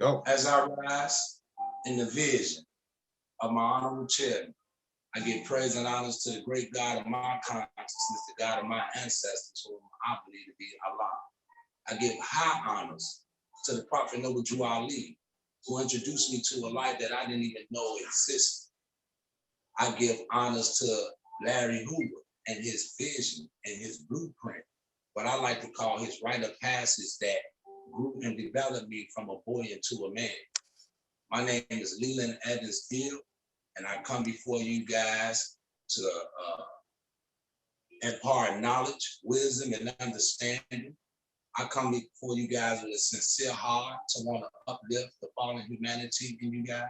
Go. As I rise in the vision of my honorable chairman, I give praise and honors to the great God of my consciousness, the God of my ancestors, whom I believe to be Allah. I give high honors to the Prophet Noble Drew Ali, who introduced me to a life that I didn't even know existed. I give honors to Larry Hoover and his vision and his blueprint, what I like to call his rite of passage that grew and developed me from a boy into a man. My name is Leland Evans Gill, and I come before you guys to impart knowledge, wisdom, and understanding. I come before you guys with a sincere heart to want to uplift the fallen humanity in you guys.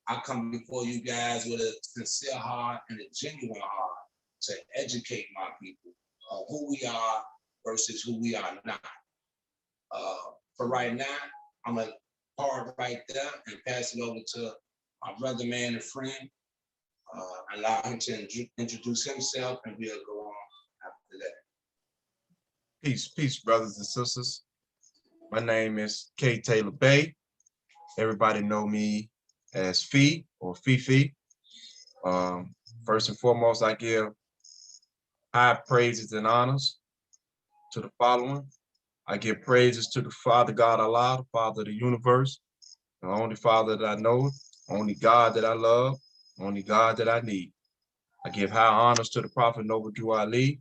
I come before you guys with a sincere heart and a genuine heart to educate my people on who we are versus who we are not. For right now, I'm gonna pause right there and pass it over to my brother, man, and friend. Allow him to introduce himself, and we'll go on after that. Peace, brothers and sisters. My name is K. Taylor Bay. Everybody know me as Fee or Fifi. First and foremost, I give high praises and honors to the following. I give praises to the Father God Allah, the Father of the universe, the only Father that I know, only God that I love, only God that I need. I give high honors to the Prophet Noble Drew Ali,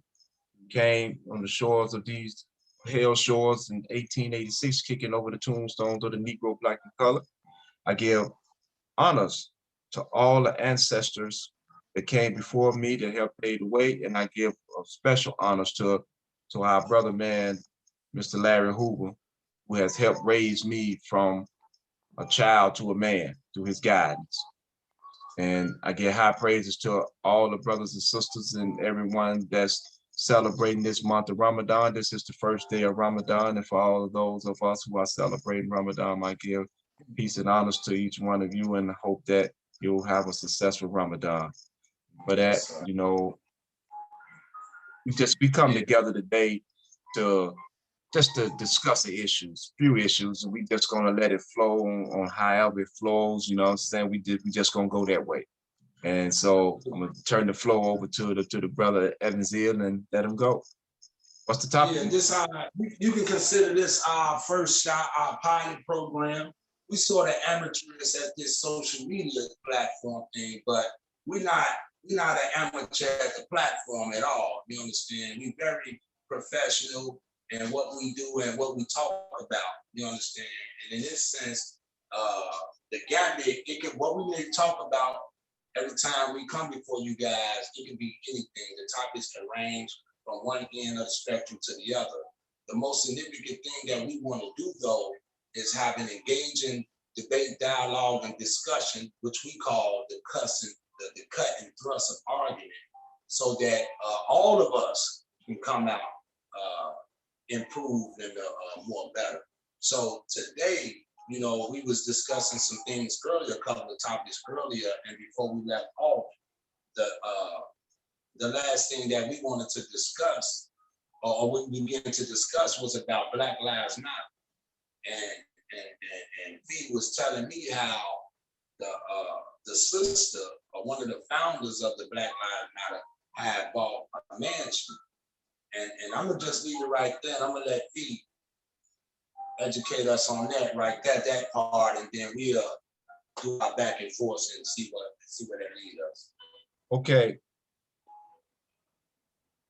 who came on the shores of these hell shores in 1886, kicking over the tombstones of the Negro, Black, and Color. I give honors to all the ancestors that came before me that helped pave the way, and I give special honors to our brother, man, Mr. Larry Hoover, who has helped raise me from a child to a man through his guidance. And I give high praises to all the brothers and sisters and everyone that's celebrating this month of Ramadan. This is the first day of Ramadan, and for all of those of us who are celebrating Ramadan, I give peace and honors to each one of you and hope that you'll have a successful Ramadan. For that, you know, we come together today to discuss the issues, few issues, and we just gonna let it flow on however it flows, you know what I'm saying? We just gonna go that way. And so I'm gonna turn the flow over to the brother Evans Hill and let him go. What's the topic? Yeah, this you can consider this our first shot, our pilot program. We sort of amateurish at this social media platform thing, but we're not an amateur at the platform at all. You understand? We're very professional in what we do and what we talk about. You understand? And in this sense, the gambit, what we may talk about every time we come before you guys, it can be anything. The topics can range from one end of the spectrum to the other. The most significant thing that we want to do, though, is have an engaging debate, dialogue, and discussion, which we call the cut and thrust of argument, so that all of us can come out improved and more better. So today, you know, we was discussing some things earlier, a couple of topics earlier, and before we left off, the last thing that we wanted to discuss, or we began to discuss, was about Black Lives Matter. And V was telling me how the sister, or one of the founders of the Black Lives Matter, had bought a mansion. And I'm gonna just leave it right there. And I'm gonna let V educate us on that right there, that part, and then we'll do our back and forth and see where that leads us. Okay.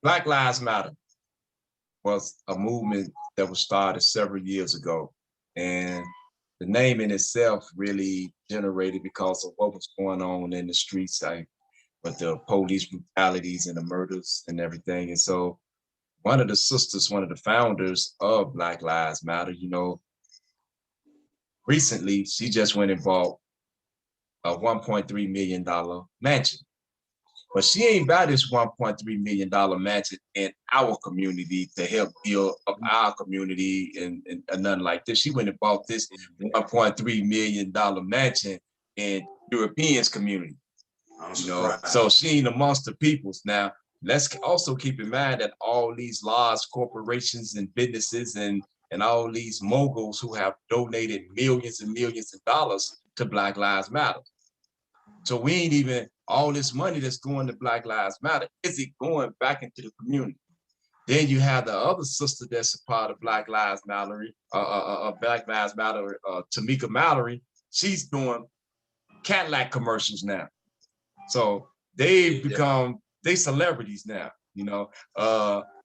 Black Lives Matter was a movement that was started several years ago. And the name in itself really generated because of what was going on in the streets, with the police brutalities and the murders and everything. And so one of the sisters, one of the founders of Black Lives Matter, you know, recently she just went and bought a $1.3 million mansion. But she ain't buy this $1.3 million mansion in our community to help build up our community and nothing like this. She went and bought this $1.3 million mansion in Europeans community. You know, so she ain't amongst the peoples. Now, let's also keep in mind that all these large corporations and businesses and and all these moguls who have donated millions and millions of dollars to Black Lives Matter. So we ain't even, all this money that's going to Black Lives Matter, is it going back into the community? Then you have the other sister that's a part of Black Lives Matter, Tamika Mallory. She's doing Cadillac commercials now. So they've become, they celebrities now, you know.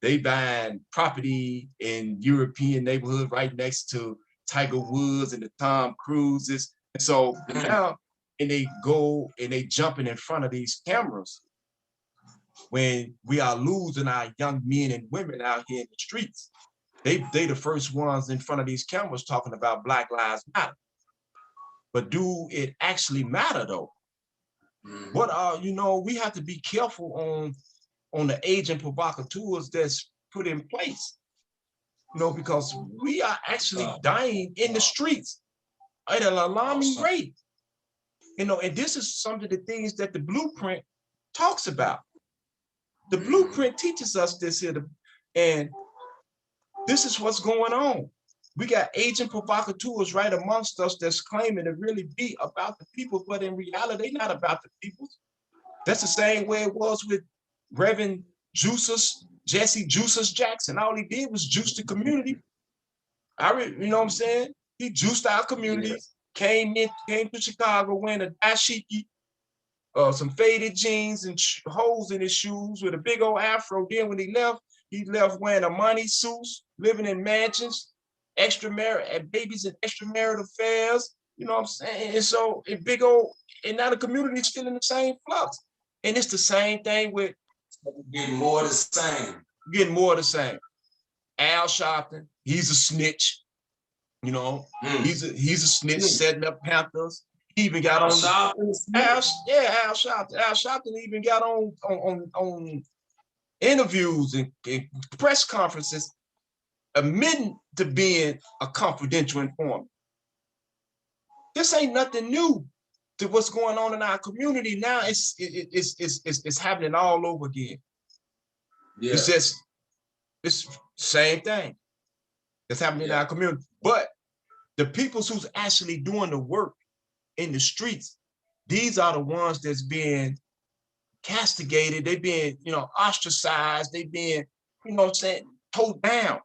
They buying property in European neighborhood right next to Tiger Woods and the Tom Cruises. And so now, and they go and they jumping in front of these cameras when we are losing our young men and women out here in the streets. They the first ones in front of these cameras talking about Black Lives Matter. But do it actually matter though? What are, you know, we have to be careful on the agent provocateurs that's put in place, you know, because we are actually dying in the streets at an alarming rate. You know, and this is some of the things that the blueprint talks about. The blueprint teaches us this here, and this is what's going on. We got agent provocateurs right amongst us that's claiming to really be about the people, but in reality, they're not about the people. That's the same way it was with Reverend Jesse Juices Jackson. All he did was juice the community. You know what I'm saying? He juiced our community, came to Chicago wearing a dashiki, some faded jeans and holes in his shoes with a big old afro. Then when he left wearing a money suit, living in mansions, babies in extramarital affairs. You know what I'm saying? And so and now the community is still in the same flux. And it's the same thing with getting more of the same. Getting more of the same. Al Sharpton, he's a snitch. You know, he's a snitch setting up Panthers. He even got Al Sharpton. Al Sharpton. Al Sharpton even got on interviews and press conferences admitting to being a confidential informant. This ain't nothing new to what's going on in our community now. It's happening all over again. Yeah. It's same thing that's happening in our community. But the people who's actually doing the work in the streets, these are the ones that's being castigated. They being, you know, ostracized. They being, you know what I'm saying, towed down.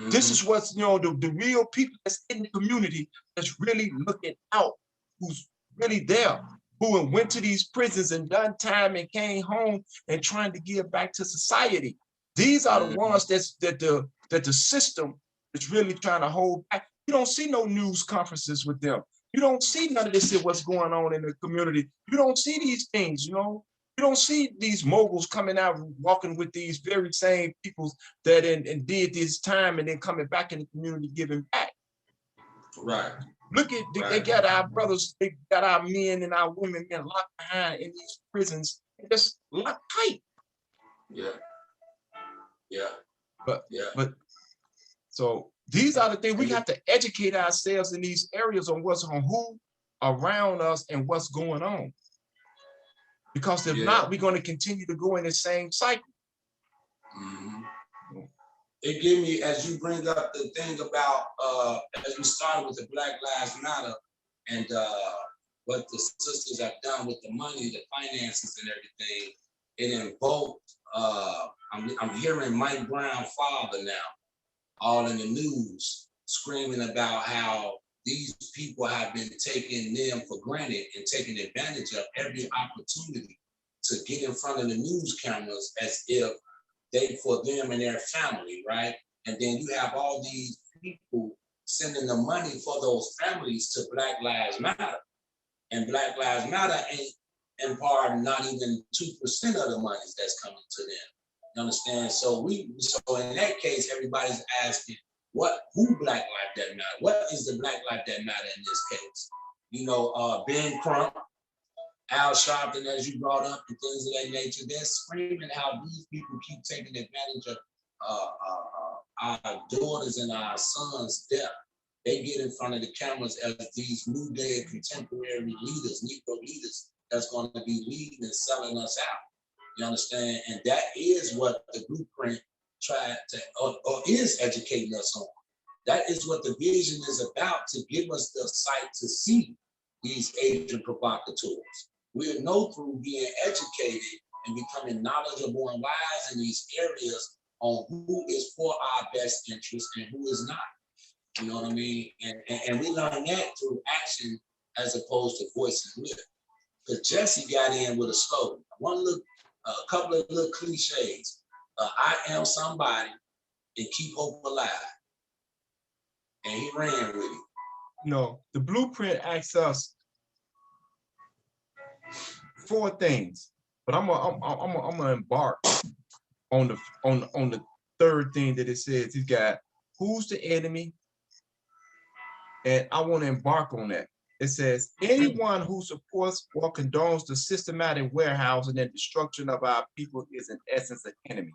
This is what's, you know, the real people that's in the community that's really looking out, who's really there, who went to these prisons and done time and came home and trying to give back to society. These are the ones that the system is really trying to hold back. You don't see no news conferences with them. You don't see none of this shit, what's going on in the community. You don't see these things, you know. You don't see these moguls coming out walking with these very same people that and did this time and then coming back in the community giving back. Right. Look at, they got our brothers, they got our men and our women being locked behind in these prisons and just locked tight. But so these are the things we have to educate ourselves in these areas on who around us and what's going on. Because if not, we're going to continue to go in the same cycle. It gave me, as you bring up the thing about, as we started with the Black Lives Matter and what the sisters have done with the money, the finances and everything, it invoked, I'm hearing Mike Brown father now, all in the news, screaming about how these people have been taking them for granted and taking advantage of every opportunity to get in front of the news cameras as if they for them and their family, right? And then you have all these people sending the money for those families to Black Lives Matter. And Black Lives Matter ain't in part not even 2% of the monies that's coming to them. You understand? So in that case, everybody's asking, who Black Lives That Matter? What is the Black Lives That Matter in this case? You know, Ben Crump, Al Sharpton, as you brought up, and things of that nature, they're screaming how these people keep taking advantage of our daughters and our sons' death. They get in front of the cameras as these new day contemporary leaders, Negro leaders, that's going to be leading and selling us out. You understand? And that is what the blueprint tried to, or is educating us on. That is what the vision is about, to give us the sight to see these agent provocateurs. We'll know through being educated and becoming knowledgeable and wise in these areas on who is for our best interest and who is not. You know what I mean? And we learn that through action as opposed to voice and lip. Because Jesse got in with a slogan, a couple of little cliches. I am somebody and keep hope alive. And he ran with it. No, the blueprint asks us 4 things, but I'm gonna embark on the 3rd thing that it says. He's got who's the enemy, and I want to embark on that. It says anyone who supports or condones the systematic warehousing and destruction of our people is in essence an enemy.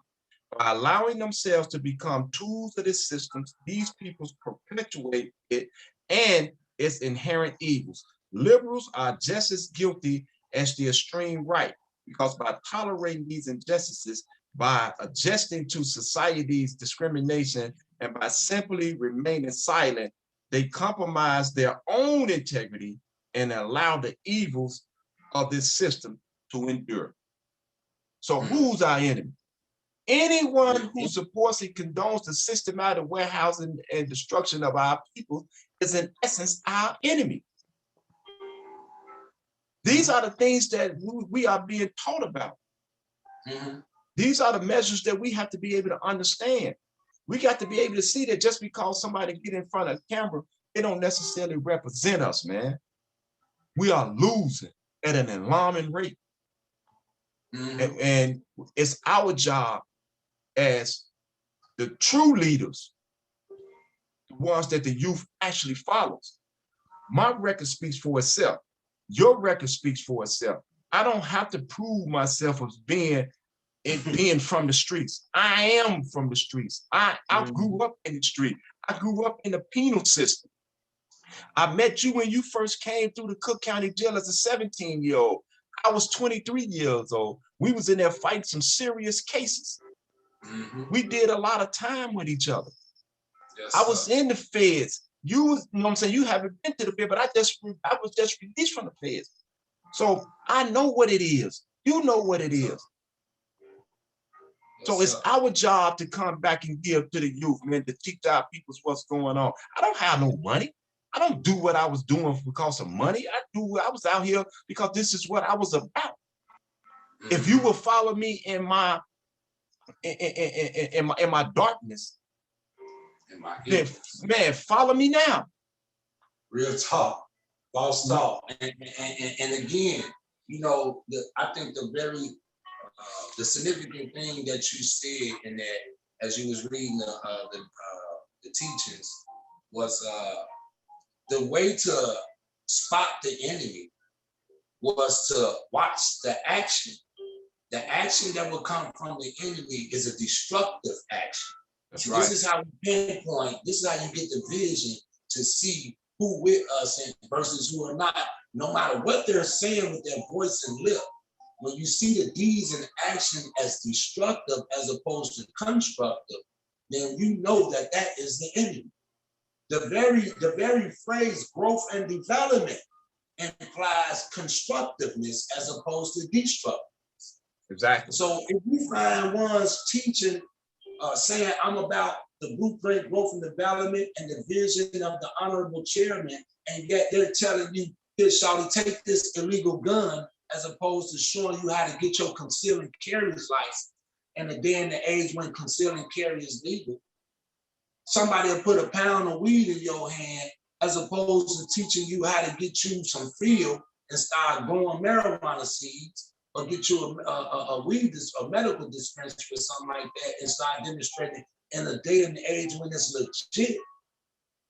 By allowing themselves to become tools of this system, these peoples perpetuate it and its inherent evils. Liberals are just as guilty as the extreme right, because by tolerating these injustices, by adjusting to society's discrimination, and by simply remaining silent, they compromise their own integrity and allow the evils of this system to endure. So who's our enemy? Anyone who supports and condones the systematic warehousing and destruction of our people is in essence our enemy. These are the things that we are being taught about. These are the measures that we have to be able to understand. We got to be able to see that just because somebody get in front of a camera, it don't necessarily represent us, man. We are losing at an alarming rate. And it's our job as the true leaders, the ones that the youth actually follows. My record speaks for itself. Your record speaks for itself. I don't have to prove myself as being from the streets. I am from the streets. I grew up in the street. I grew up in the penal system. I met you when you first came through the Cook County Jail as a 17-year-old. I was 23 years old. We was in there fighting some serious cases. We did a lot of time with each other. Yes, I was in the feds. You know what I'm saying? You haven't been to the feds, but I was just released from the feds. So I know what it is. You know what it is. So it's our job to come back and give to the youth, man, to teach our people what's going on. I don't have no money. I don't do what I was doing because of money. I was out here because this is what I was about. If you will follow me in my darkness, then man, follow me now. Real talk, false talk, and again, you know, I think the significant thing that you said in that, as you was reading the teachings, was the way to spot the enemy was to watch the action. The action that will come from the enemy is a destructive action. That's right. This is how we pinpoint, this is how you get the vision to see who with us and versus who are not, no matter what they're saying with their voice and lip. When you see the deeds and action as destructive as opposed to constructive, then you know that that is the enemy. The very phrase growth and development implies constructiveness as opposed to destructiveness. Exactly. So if we find ones teaching, saying I'm about the blueprint, growth and development, and the vision of the honorable chairman, and yet they're telling you, here, Shawty, take this illegal gun, as opposed to showing you how to get your concealing carrier's license. And the day and the age when concealing carry is legal, somebody will put a pound of weed in your hand, as opposed to teaching you how to get you some field and start growing marijuana seeds, or get you a medical dispensary or something like that, and start demonstrating in a day and age when it's legit.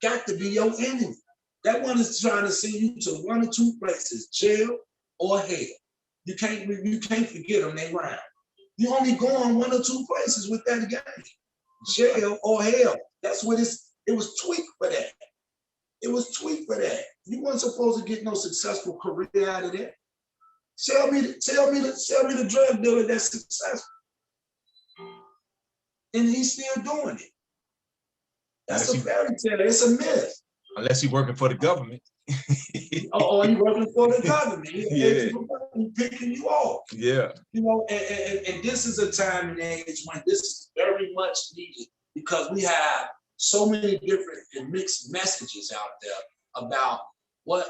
Got to be your enemy. That one is trying to send you to one or two places, jail or hell. You can't forget them, they rhyme. You only go on one or two places with that game. Jail or hell. That's what it was tweaked for that. It was tweaked for that. You weren't supposed to get no successful career out of that. Tell me the drug dealer that's successful. And he's still doing it. That's a fairy tale. It's a myth. Unless he's working for the government. Or you working for the government. Yeah. He's picking you off. Yeah. You know, and this is a time and age when this is very much needed because we have so many different and mixed messages out there about what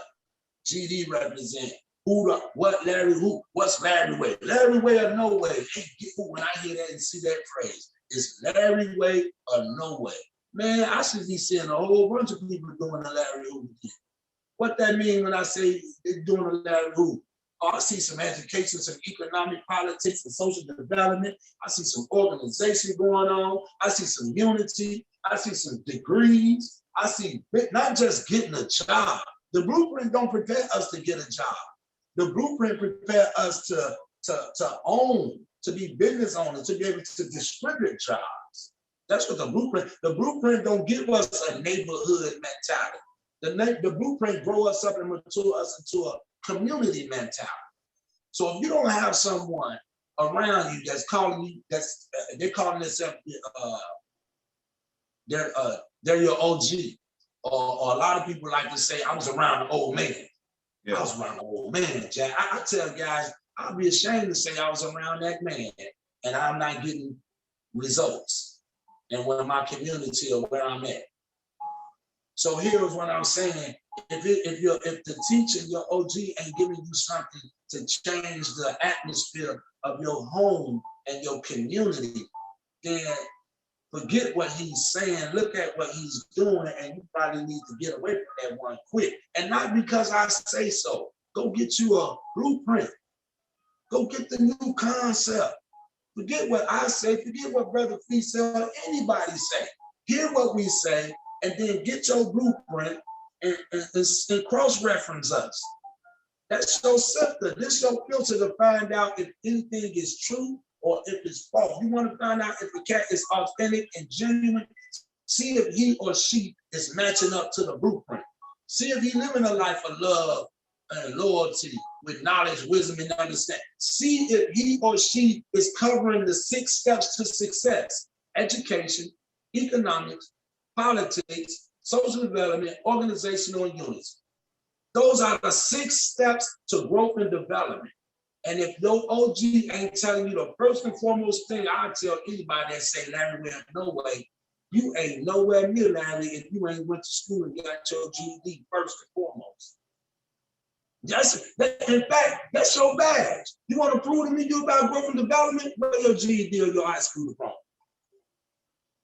GD represent. What's Larry Way? Larry Way or no way? Hey, when I hear that and see that phrase, it's Larry Way or no way. Man, I should be seeing a whole bunch of people doing the Larry Hoover. What that mean when I say they're doing the Larry Hoover? Oh, I see some education, some economic politics, and social development. I see some organization going on. I see some unity. I see some degrees. I see not just getting a job. The blueprint don't prepare us to get a job. The blueprint prepare us to own, to be business owners, to be able to distribute jobs. That's what the blueprint don't give us a neighborhood mentality. The blueprint grow us up and mature us into a community mentality. So if you don't have someone around you that's calling you, they're calling themselves, they're your OG. Or a lot of people like to say, I was around the old man. Yeah. I was around the old man, Jack. I tell guys, I'll be ashamed to say I was around that man and I'm not getting results in where my community or where I'm at. So here's what I'm saying. If the teacher, your OG ain't giving you something to change the atmosphere of your home and your community, then forget what he's saying, look at what he's doing, and you probably need to get away from that one quick. And not because I say so. Go get you a blueprint. Go get the new concept. Forget what I say, forget what Brother Fee said, or anybody say. Hear what we say, and then get your blueprint and cross-reference us. That's your sifter. This your filter to find out if anything is true or if it's false. You want to find out if the cat is authentic and genuine. See if he or she is matching up to the blueprint. See if he living a life of love and loyalty with knowledge, wisdom, and understanding. See if he or she is covering the 6 steps to success: education, economics, politics, social development, organizational, and unity. Those are the 6 steps to growth and development. And if your OG ain't telling you the first and foremost thing, I tell anybody that say Larry Way, no way, you ain't nowhere near Larry if you ain't went to school and got your GED first and foremost. In fact, that's your badge. You want to prove to me you about growth and development? Where your GED or your high school diploma?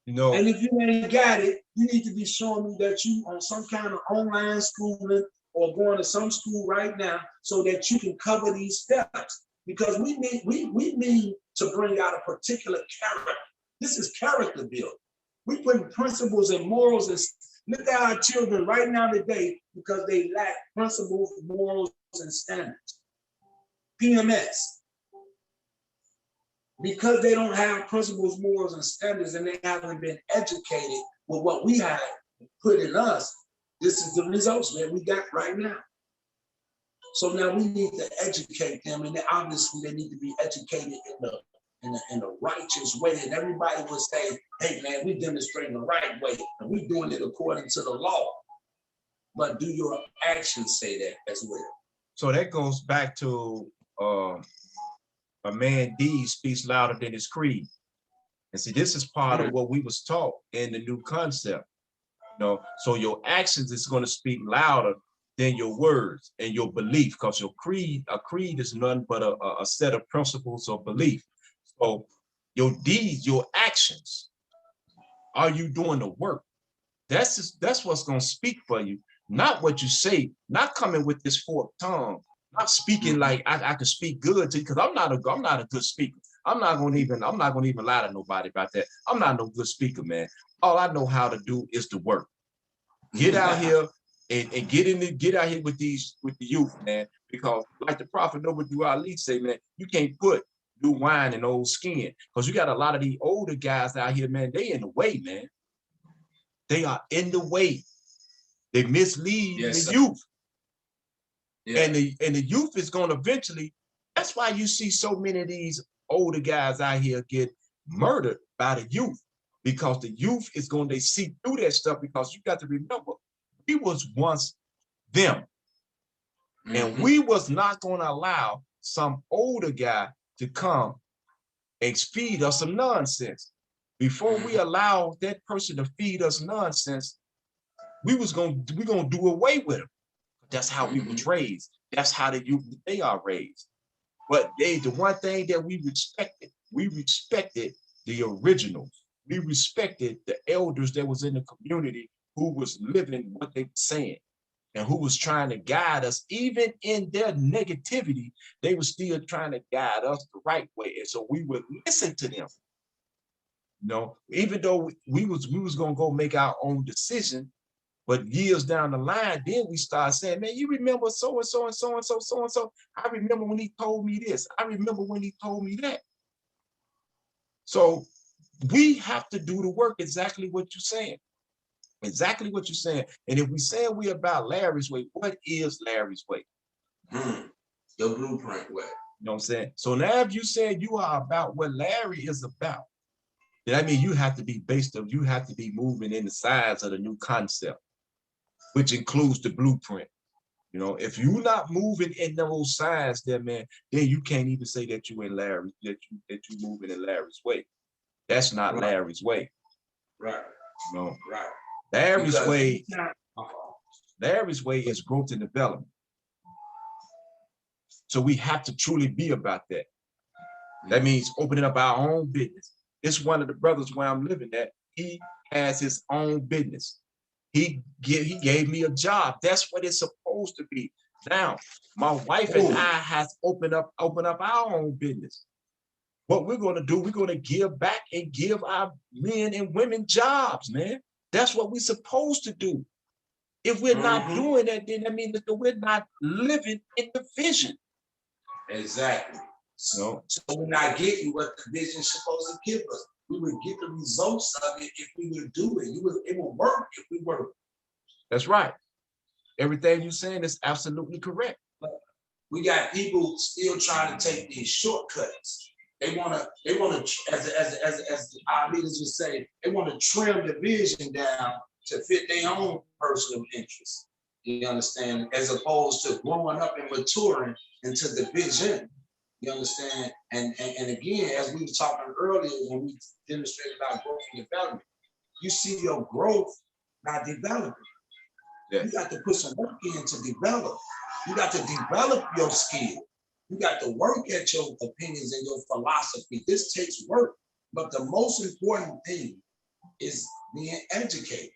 You know, and if you ain't got it, you need to be showing me that you on some kind of online schooling or going to some school right now so that you can cover these steps. Because we need to bring out a particular character. This is character building. We put principles and morals and look at our children right now today because they lack principles, morals, and standards. PMS. Because they don't have principles, morals, and standards, and they haven't been educated with what we have put in us, this is the results that we got right now. So now we need to educate them, and obviously they need to be educated in the righteous way. And everybody will say, hey man, we demonstrating the right way, and we doing it according to the law. But do your actions say that as well? So that goes back to a man's deed speaks louder than his creed. And see, this is part of what we was taught in the new concept. You know, so your actions is going to speak louder than your words and your belief, because a creed is nothing but a set of principles or belief. So your deeds, your actions, are you doing the work? That's what's going to speak for you, not what you say, not coming with this forked tongue, not speaking like I can speak good to you, because I'm not a good speaker. I'm not gonna even lie to nobody about that. I'm not no good speaker, man. All I know how to do is to work. Get out here and get out here with the youth, man. Because like the Prophet Noble Ali say, man, you can't put new wine in old skin. Because you got a lot of these older guys out here, man, they in the way, man. They are in the way. They mislead the youth. Yeah. And the youth is going to eventually, that's why you see so many of these older guys out here get murdered by the youth. because the youth is going to see through that stuff, because you got to remember, we was once them. And we was not going to allow some older guy to come and feed us some nonsense. Before we allow that person to feed us nonsense, we're gonna do away with them. That's how we were raised. That's how the youth, they are raised. But the one thing that we respected the originals. We respected the elders that was in the community who was living what they were saying and who was trying to guide us. Even in their negativity, they were still trying to guide us the right way. And so we would listen to them. You know, even though we was gonna go make our own decision, but years down the line, then we start saying, man, you remember so and so and so and so, so and so. I remember when he told me this. I remember when he told me that. So we have to do the work, exactly what you're saying. Exactly what you're saying. And if we say we about Larry's way, what is Larry's way? The blueprint way. You know what I'm saying? So now if you say you are about what Larry is about, then I mean you have to be you have to be moving in the sides of the new concept, which includes the blueprint. You know, if you're not moving in those sides there, man, then you can't even say that you in Larry, that you moving in Larry's way. That's not Larry's way. Right. You know, right. Larry's way is growth and development. So we have to truly be about that. That means opening up our own business. It's one of the brothers where I'm living at. He has his own business. He gave me a job. That's what it's supposed to be. Now, my wife and I has opened up our own business. What we're going to do, we're going to give back and give our men and women jobs, man. That's what we're supposed to do. If we're not doing that, then that means that we're not living in the vision. Exactly. So we're not getting what the vision is supposed to give us. We would get the results of it if we would do it. It will work if we work. That's right. Everything you're saying is absolutely correct. But we got people still trying to take these shortcuts. They want to, as our leaders would say, they want to trim the vision down to fit their own personal interests. You understand? As opposed to growing up and maturing into the vision. You understand? And again, as we were talking earlier when we demonstrated about growth and development, you see your growth not developing. Yeah. You got to put some work in to develop. You got to develop your skill. You got to work at your opinions and your philosophy. This takes work. But the most important thing is being educated.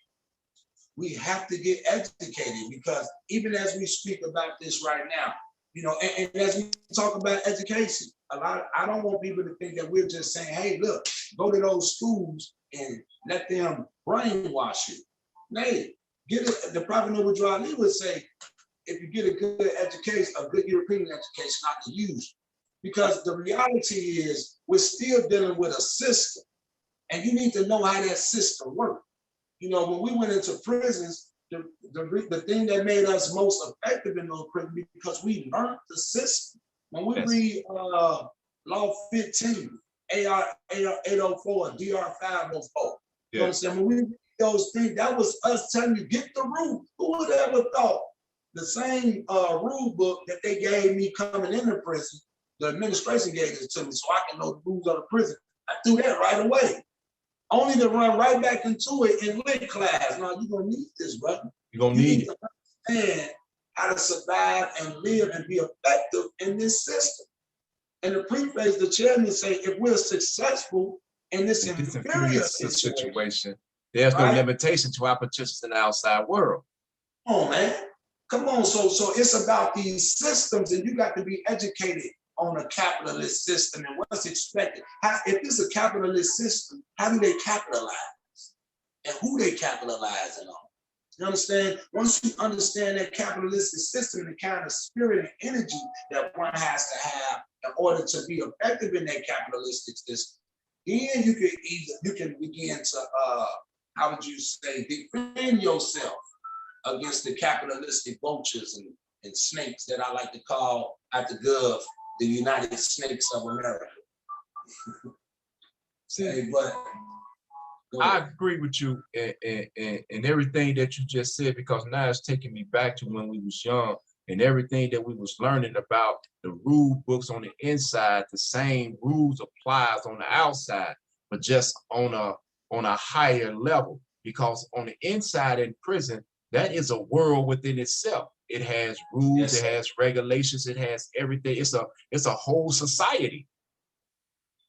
We have to get educated, because even as we speak about this right now, you know, and as we talk about education, I don't want people to think that we're just saying, hey, look, go to those schools and let them brainwash you. Nay, the Prophet Noble Drew Ali would say, if you get a good education, a good European education, not to use. Because the reality is we're still dealing with a system, and you need to know how that system works. You know, when we went into prisons, the thing that made us most effective in those prisons, because we learned the system. When we read Law 15, AR 804, DR 504, you understand? When we read those things, that was us telling you, get the rule. Who would ever thought the same rule book that they gave me coming into prison, the administration gave it to me so I can know the rules of the prison. I threw that right away. Only to run right back into it in lit class. Now, you're going to need this, brother. You're going to need it. To understand how to survive and live and be effective in this system. And the preface, the chairman say, if we're successful in this inferior situation, there's no limitation to our participants in the outside world. Come on, man. Come on. So it's about these systems, and you got to be educated on a capitalist system and what's expected. If it's a capitalist system, how do they capitalize? And who they capitalizing on? You understand? Once you understand that capitalistic system, the kind of spirit and energy that one has to have in order to be effective in that capitalistic system, then you can begin to how would you say, defend yourself against the capitalistic vultures and snakes that I like to call at the Gov the United Snakes of America. Say, but I agree with you and everything that you just said, because now it's taking me back to when we was young and everything that we was learning about the rule books on the inside. The same rules applies on the outside, but just on a higher level. Because on the inside in prison, that is a world within itself. It has rules, Yes, it has regulations, it has everything. It's a whole society.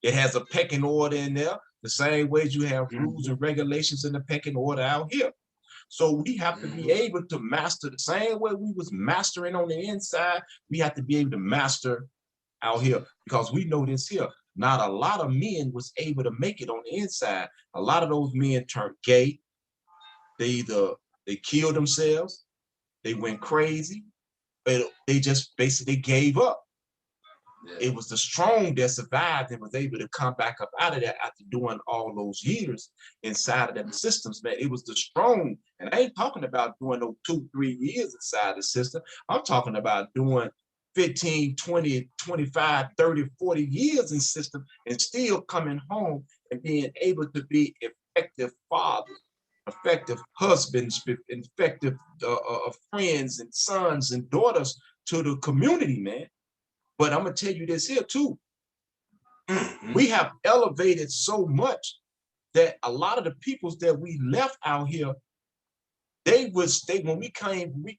It has a pecking order in there, the same way you have rules and regulations in the pecking order out here. So we have to be able to master the same way we was mastering on the inside. We have to be able to master out here, because we know this here. Not a lot of men was able to make it on the inside. A lot of those men turned gay. They killed themselves. They went crazy. But they just basically gave up. It was the strong that survived and was able to come back up out of that after doing all those years inside of them systems, man. It was the strong, and I ain't talking about doing no 2-3 years inside the system. I'm talking about doing 15, 20, 25, 30, 40 years in system and still coming home and being able to be effective fathers, effective husbands, effective friends and sons and daughters to the community, man. But I'm gonna tell you this here too. We have elevated so much that a lot of the peoples that we left out here, when we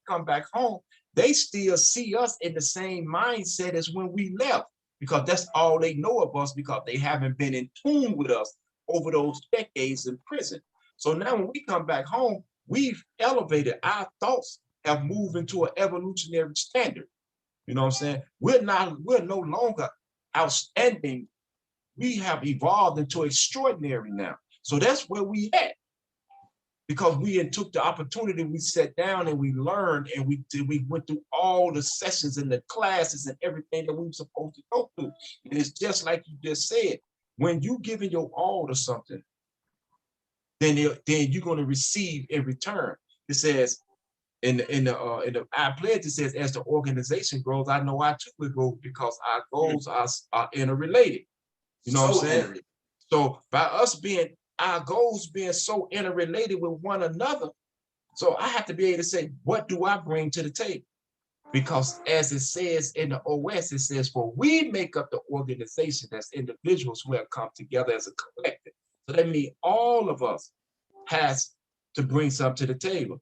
come back home, they still see us in the same mindset as when we left, because that's all they know of us, because they haven't been in tune with us over those decades in prison. So now when we come back home, we've elevated, our thoughts have moved into an evolutionary standard. You know what I'm saying? We're no longer outstanding. We have evolved into extraordinary now. So that's where we at. Because we took the opportunity, we sat down and we learned, and we went through all the sessions and the classes and everything that we were supposed to go through. And it's just like you just said, when you giving your all to something, then you're going to receive in return. It says, in the I pledge, it says, as the organization grows, I know I too will grow, because our goals are interrelated. You know what I'm saying? So by us being, our goals being so interrelated with one another, so I have to be able to say, what do I bring to the table? Because as it says in the OS, it says, for we make up the organization as individuals who have come together as a collective. So that means all of us has to bring something to the table.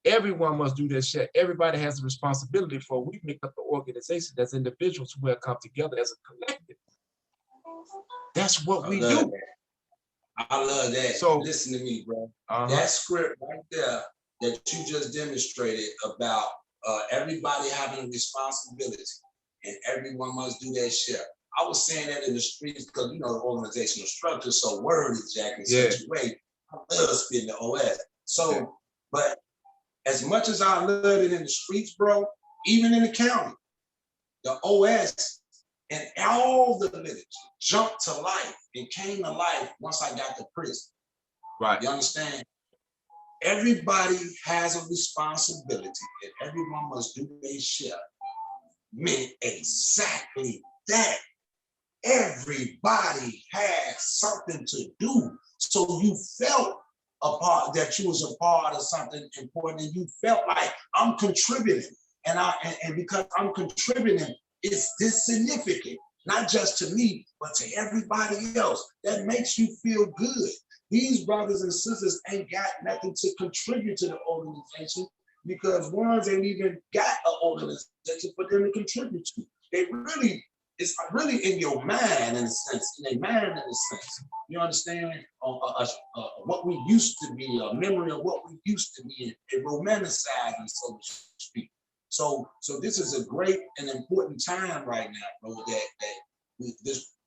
Everyone must do their share. Everybody has a responsibility, for we make up the organization as individuals who have come together as a collective. That's what we do. I love that. So listen to me, bro. That script right there that you just demonstrated about everybody having a responsibility and everyone must do their share. I was saying that in the streets because you know the organizational structure, so word is Jack in such a way. I love spitting the OS. So, but as much as I love it in the streets, bro, even in the county, the OS and all the village jumped to life and came to life once I got to prison. Right. You understand? Everybody has a responsibility and everyone must do their share. Meant exactly that. Everybody had something to do. So you felt a part that you was a part of something important, and you felt like I'm contributing. And because I'm contributing, it's this significant, not just to me, but to everybody else. That makes you feel good. These brothers and sisters ain't got nothing to contribute to the organization because ones ain't even got an organization for them to contribute to. It's really in your mind, in a sense, in their mind, in a sense. You understand? What we used to be, a memory of what we used to be, and romanticizing, so to speak. So this is a great and important time right now, bro.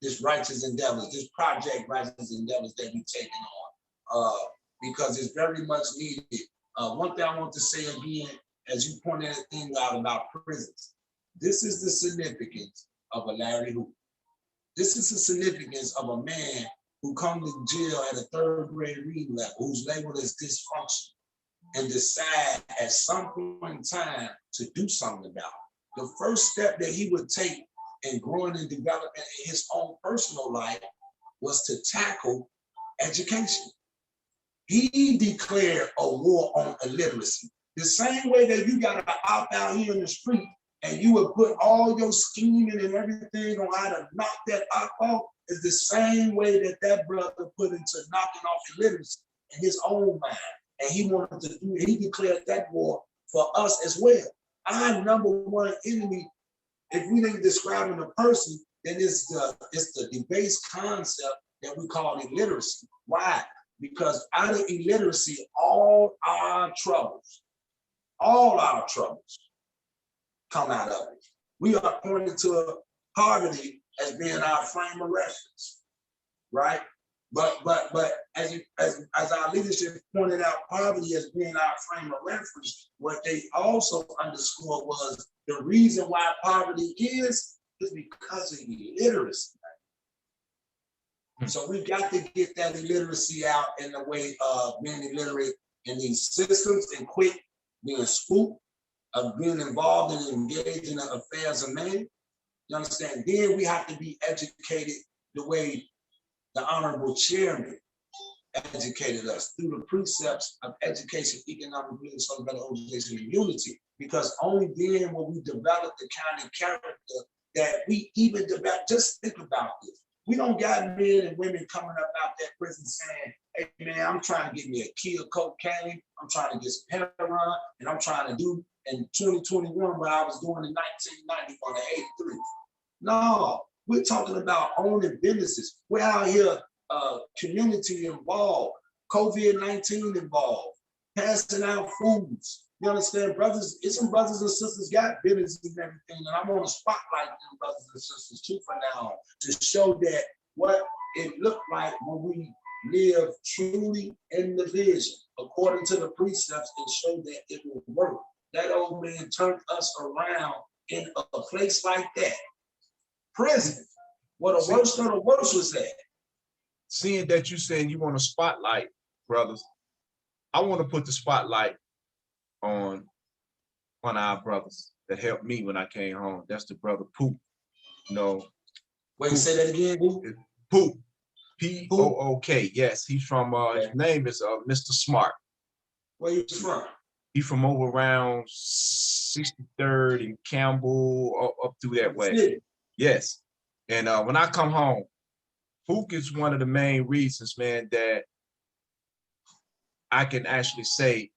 This righteous endeavors, this project righteous endeavors that we're taking on, because it's very much needed. One thing I want to say again, as you pointed that thing out about prisons, this is the significance of a Larry Hoover. This is the significance of a man who comes to jail at a third grade reading level, who's labeled as dysfunctional, and decide at some point in time to do something about it. The first step that he would take in growing and developing in his own personal life was to tackle education. He declared a war on illiteracy. The same way that you got to opt out here in the street and you would put all your scheming and everything on how to knock that opt off is the same way that that brother put into knocking off illiteracy in his own mind. And he wanted to do it. He declared that war for us as well. Our number one enemy, if we didn't describe him a person, then it's the debased concept that we call illiteracy. Why? Because out of illiteracy, all our troubles come out of it. We are pointed to poverty as being our frame of reference, right? But as our leadership pointed out, poverty as being our frame of reference, what they also underscored was the reason why poverty is because of illiteracy. So we got to get that illiteracy out in the way of being illiterate in these systems and quit being spooked of being involved and engaged in the affairs of men. You understand? Then we have to be educated the way the Honorable Chairman educated us through the precepts of education, economic freedom, social better organization, and unity. Because only then will we develop the kind of character that we even develop. Just think about this. We don't got men and women coming up out that prison saying, hey man, I'm trying to get me a key of cocaine, I'm trying to get some heroin, and I'm trying to do in 2021 what I was doing in 1991 and 83. No, we're talking about owning businesses. We're out here community involved, COVID-19 involved, passing out foods. You understand, brothers? It's some brothers and sisters got businesses and everything, and I'm on the spotlight them brothers and sisters too for now to show that what it looked like when we live truly in the vision, according to the precepts, and show that it will work. That old man turned us around in a place like that, prison, where the worst of the worst was at. Seeing that you saying you want a spotlight, brothers, I want to put the spotlight on our brothers that helped me when I came home. That's the brother Poop. You know. Wait, Poop. Say that again, Poop? Poop. P-O-O-K. Yes, he's from his name is Mr. Smart. Where you from? He's from over around 63rd and Campbell up through that way. Yeah. Yes. And when I come home, Pook is one of the main reasons, man, that I can actually say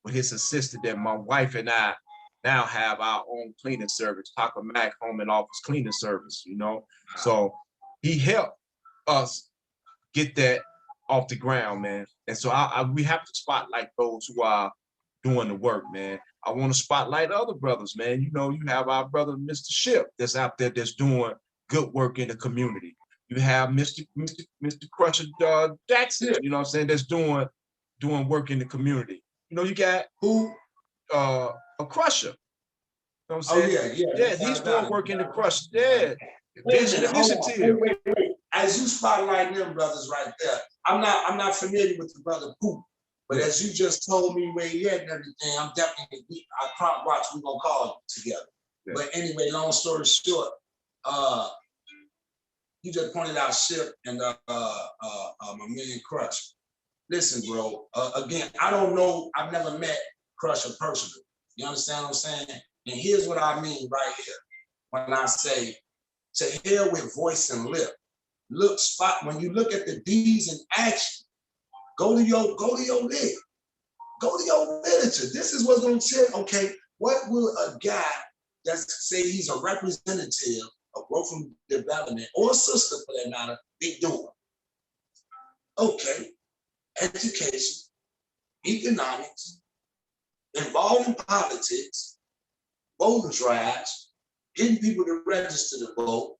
with his assistant that my wife and I now have our own cleaning service, Taka Mac Home and Office Cleaning Service, you know? So he helped us get that off the ground, man. And so we have to spotlight those who are doing the work, man. I want to spotlight other brothers, man. You know, you have our brother, Mr. Ship, that's out there that's doing good work in the community. You have Mr. Crusher Jackson, you know what I'm saying, that's doing work in the community. You know, you got who? A Crusher. You know what I'm saying? Yeah, he's doing work in the Crusher. Yeah. Vision Initiative. Wait. As you spotlight them brothers right there, I'm not familiar with the brother Poop, but as you just told me where he at and everything, I'm definitely, I prompt watch, we're gonna call it together. Yeah. But anyway, long story short, you just pointed out Ship and my man Crush. Listen, bro, again, I don't know, I've never met Crusher personally. You understand what I'm saying? And here's what I mean right here. When I say, to hell with voice and lip. Look, when you look at the D's in action, go to your lid. Go to your literature. This is what's gonna tell, okay, what will a guy that say he's a representative of growth and development, or a sister for that matter, be doing? Okay, education, economics, involved in politics, voting drives, getting people to register to vote.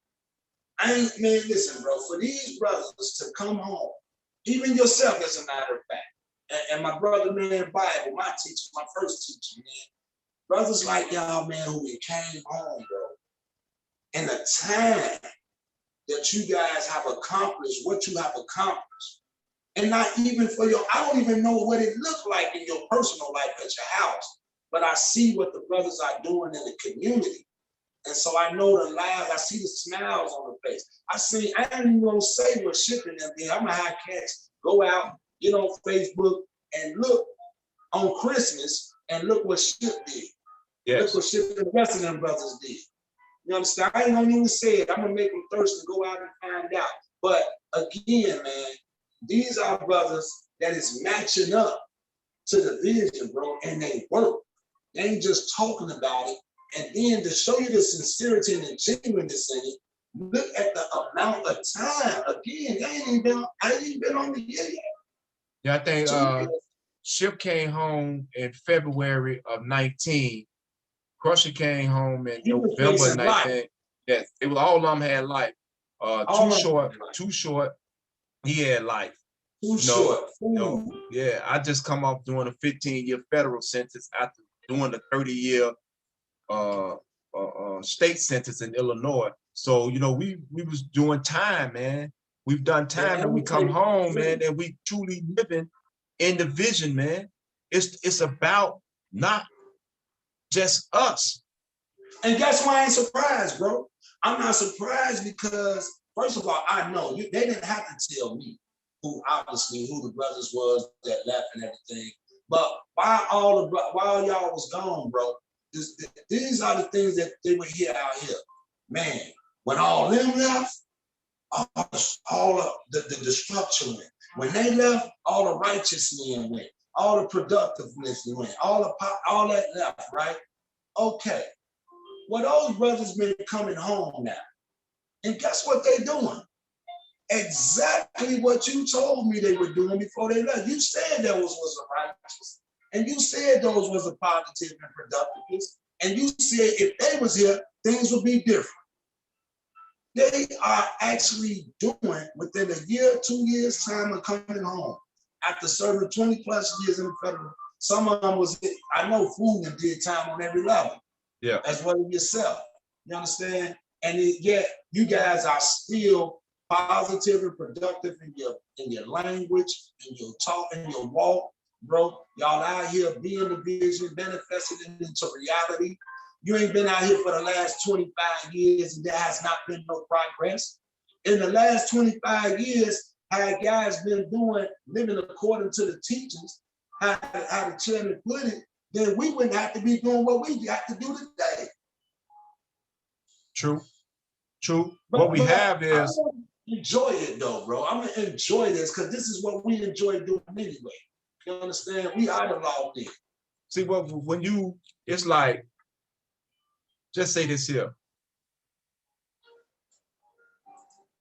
Man, listen, bro, for these brothers to come home, even yourself, as a matter of fact, and my brother, man, Bible, my teacher, my first teacher, man, brothers like y'all, man, who came home, bro, in the time that you guys have accomplished what you have accomplished, and not even for I don't even know what it looked like in your personal life at your house, but I see what the brothers are doing in the community. And so I know the lives, I see the smiles on the face. I ain't even gonna say what shipping them there. I'm gonna have cats go out get on Facebook and look on Christmas and look what Ship did. Yes. Look what Ship and the rest of them brothers did. You understand? I ain't gonna even say it. I'm gonna make them thirsty to go out and find out. But again, man, these are brothers that is matching up to the vision, bro, and they work. They ain't just talking about it. And then to show you the sincerity and the genuineness in it, look at the amount of time. Again, I ain't even been on the year yet. Yeah, I think Ship came home in February of 19. Crusher came home in November 19. Yes, it was all of them had life. Too short. He had life. Too short. No, yeah, I just come off doing a 15-year federal sentence after doing the 30-year state sentence in Illinois. So, you know, we was doing time, man. We've done time, and we come home, man, and we truly living in the vision, man. It's about not just us. And guess why I ain't surprised, bro? I'm not surprised because, first of all, I know they didn't have to tell me who the brothers was that left and everything. But while y'all was gone, bro, these are the things that they would hear out here. Man, when all them left, all of the destruction went. When they left, all the righteous men went. All the productiveness went. All that left, right? Okay. Well, those brothers been coming home now. And guess what they doing? Exactly what you told me they were doing before they left. You said those was the righteous. And you said those was the positive and productive. And you said if they was here, things would be different. They are actually doing within a year, 2 years time of coming home. After serving 20 plus years in the federal, some of them was, I know Food did time on every level. Yeah. As well as yourself. You understand? And yet you guys are still positive and productive in your language, in your talk, in your walk, bro. Y'all out here being the vision, manifesting it into reality. You ain't been out here for the last 25 years and there has not been no progress. In the last 25 years, how guys been doing, living according to the teachings, how the chairman put it, then we wouldn't have to be doing what we got to do today. True. What we have is enjoy it though, bro. I'm gonna enjoy this because this is what we enjoy doing anyway. You understand? We are the law there. See, when you, it's like, just say this here.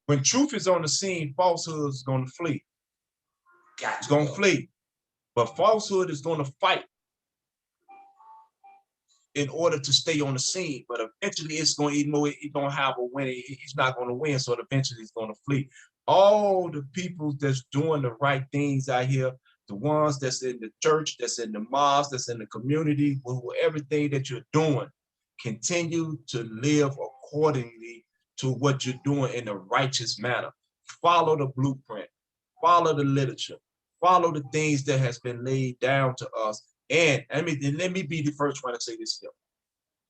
When truth is on the scene, falsehood is going to flee. It's going to flee. But falsehood is going to fight in order to stay on the scene. But eventually it's going to, even though it's going to have a win, he's not going to win. So eventually it's going to flee. All the people that's doing the right things out here, the ones that's in the church, that's in the mosque, that's in the community, everything that you're doing, continue to live accordingly to what you're doing in a righteous manner. Follow the blueprint, follow the literature, follow the things that has been laid down to us. And let me be the first one to say this here.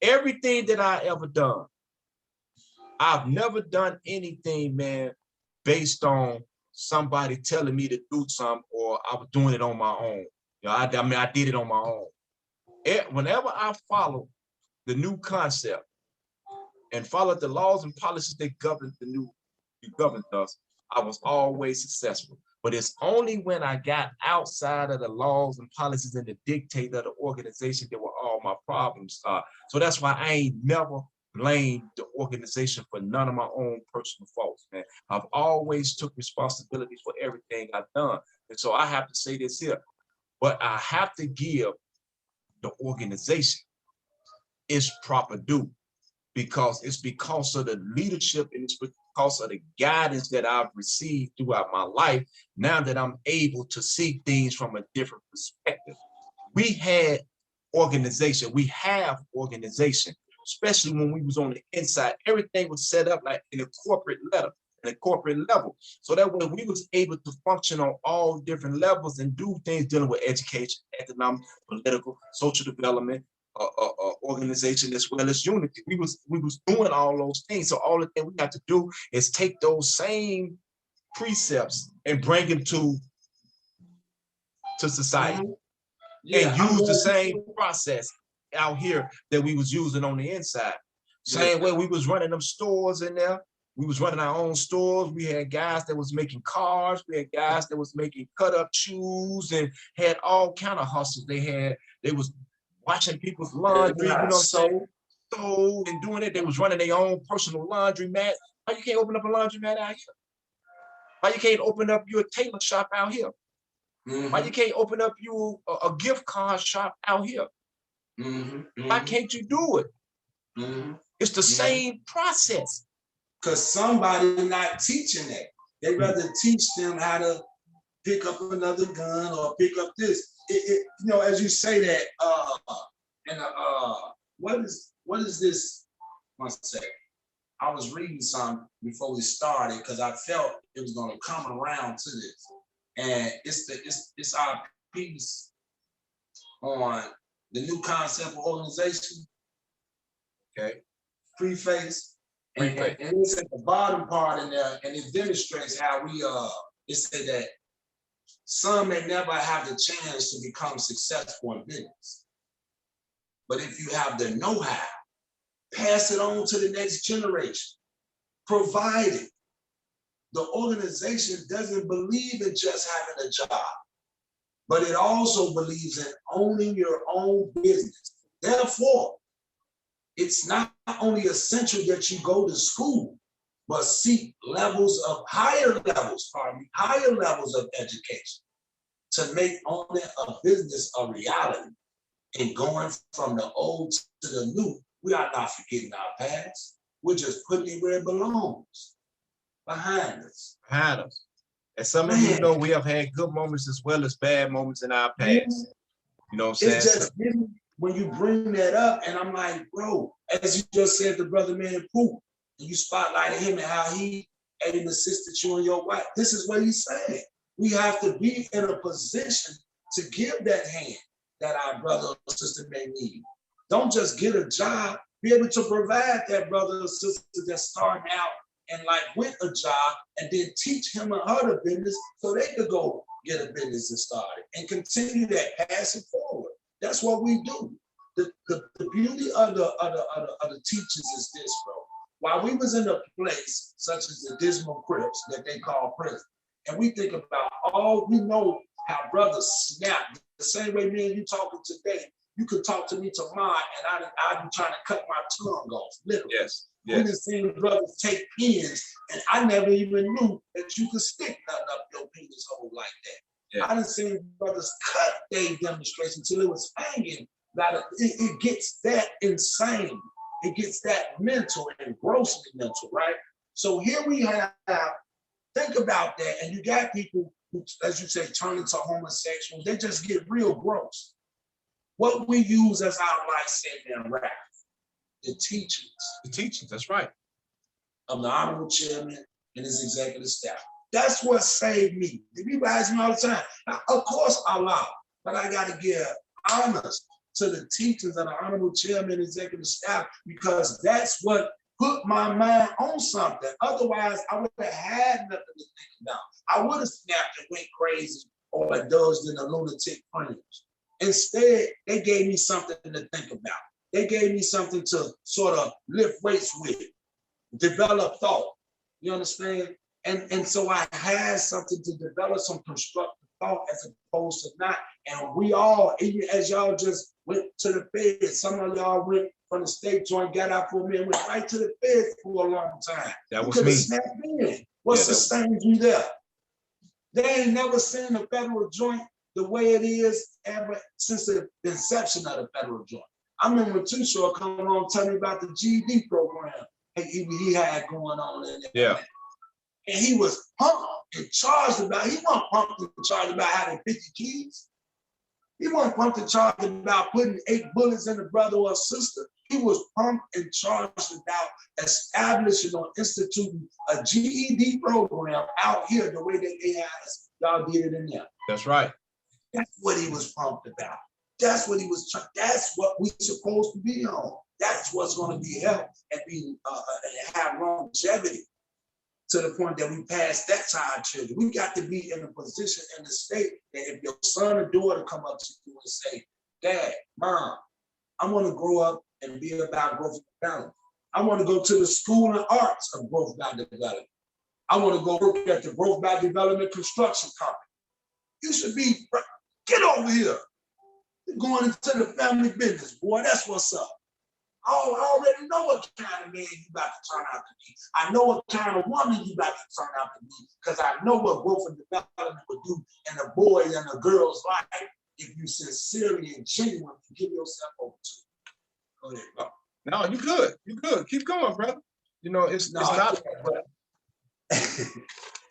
Everything that I ever done, I've never done anything, man, based on somebody telling me to do something or I was doing it on my own. You know, I did it on my own. Whenever I follow the new concept and follow the laws and policies that govern us, I was always successful. But it's only when I got outside of the laws and policies and the dictate of the organization that were all my problems start. So that's why I ain't never blamed the organization for none of my own personal faults, man. I've always took responsibility for everything I've done. And so I have to say this here, but I have to give the organization its proper due, because it's because of the leadership and it's because of the guidance that I've received throughout my life, now that I'm able to see things from a different perspective. We had organization, we have organization, especially when we was on the inside. Everything was set up like in a corporate level. So that way we was able to function on all different levels and do things dealing with education, economic, political, social development, organization, as well as unity. We was doing all those things. So all the thing we have to do is take those same precepts and bring them to to society Yeah, and use the same process out here that we was using on the inside. Same way we was running them stores in there. We was running our own stores. We had guys that was making cars. We had guys that was making cut up shoes and had all kind of hustles. They was washing people's laundry, you know what I'm saying? So and doing it, they was running their own personal laundry mat. Why you can't open up a laundry mat out here? Why you can't open up your tailor shop out here? Why you can't open up you a gift card shop out here? Why can't you do it? It's the same process. Because somebody not teaching that. They rather teach them how to pick up another gun or pick up this. You know, as you say that, what is this? One second. I was reading some before we started because I felt it was going to come around to this, and it's our piece on the new concept of organization. Okay. Preface. And it's at the bottom part in there, and it demonstrates how we it said that some may never have the chance to become successful in business. But if you have the know-how, pass it on to the next generation, provided the organization doesn't believe in just having a job, but it also believes in owning your own business. Therefore, it's not only essential that you go to school, but seek higher levels of education to make owning a business a reality. And going from the old to the new, we are not forgetting our past. We're just putting it where it belongs, behind us. Behind us. And some of you know we have had good moments as well as bad moments in our past. You know what I'm saying? It's just when you bring that up, and I'm like, bro, as you just said to Brother Man Pooh, and you spotlighted him and how he aided and assisted you and your wife. This is what he's saying. We have to be in a position to give that hand that our brother or sister may need. Don't just get a job, be able to provide that brother or sister that's starting out and like with a job, and then teach him or her the business so they could go get a business and start it and continue that, pass it forward. That's what we do. The beauty of the teachers is this, bro. While we was in a place such as the Dismal Crips that they call prison, and we think about all we know how brothers snap the same way me and you talking today. You could talk to me tomorrow, and I'd be trying to cut my tongue off, literally. Yes. We done seen brothers take pins, and I never even knew that you could stick nothing up your penis hole like that. Yeah. I done seen brothers cut their demonstration until it was hanging. It gets that insane. It gets that mental and grossly mental, right? So here we have, think about that, and you got people who, as you say, turn into homosexuals. They just get real gross. What we use as our life-saving and rap, the teachings. The teachings, that's right. Of the Honorable Chairman and his executive staff. That's what saved me. The people ask me all the time. Now, of course, Allah, but I got to give honors to the teachings of the Honorable Chairman and executive staff, because that's what put my mind on something. Otherwise, I would have had nothing to think about. I would have snapped and went crazy or indulged in a lunatic fringe. Instead, they gave me something to think about. They gave me something to sort of lift weights with, develop thought. You understand? And so I had something to develop some constructive thought as opposed to not. And we all, even as y'all just went to the Fed, some of y'all went from the state joint, got out for a minute, went right to the Fed for a long time. That was me. Snapped in. What sustained you there? They ain't never seen the federal joint the way it is ever since the inception of the federal joint. I remember Too Short coming on telling me about the GED program he had going on in there. Yeah. And he was pumped and charged about, he wasn't pumped and charged about having 50 kids. He wasn't pumped and charged about putting 8 bullets in a brother or a sister. He was pumped and charged about establishing or instituting a GED program out here the way that they had us. Y'all did it in there. That's right. That's what he was pumped about. That's what he was trying. That's what we're supposed to be on. That's what's going to be health and be and have longevity. to the point that we pass that to our children. We got to be in a position in the state that if your son or daughter come up to you and say, Dad, Mom, I want to grow up and be about growth and development. I want to go to the School of Arts of Growth by Development. I want to go work at the Growth by Development construction company. You should be, get over here. You're going into the family business, boy. That's what's up. I already know what kind of man you about to turn out to be. I know what kind of woman you about to turn out to be, because I know what growth and development would do in a boy and a girl's life if you sincerely and genuinely give yourself over to it. Go ahead, bro. No, you good. You good. Keep going, brother. You know, it's not.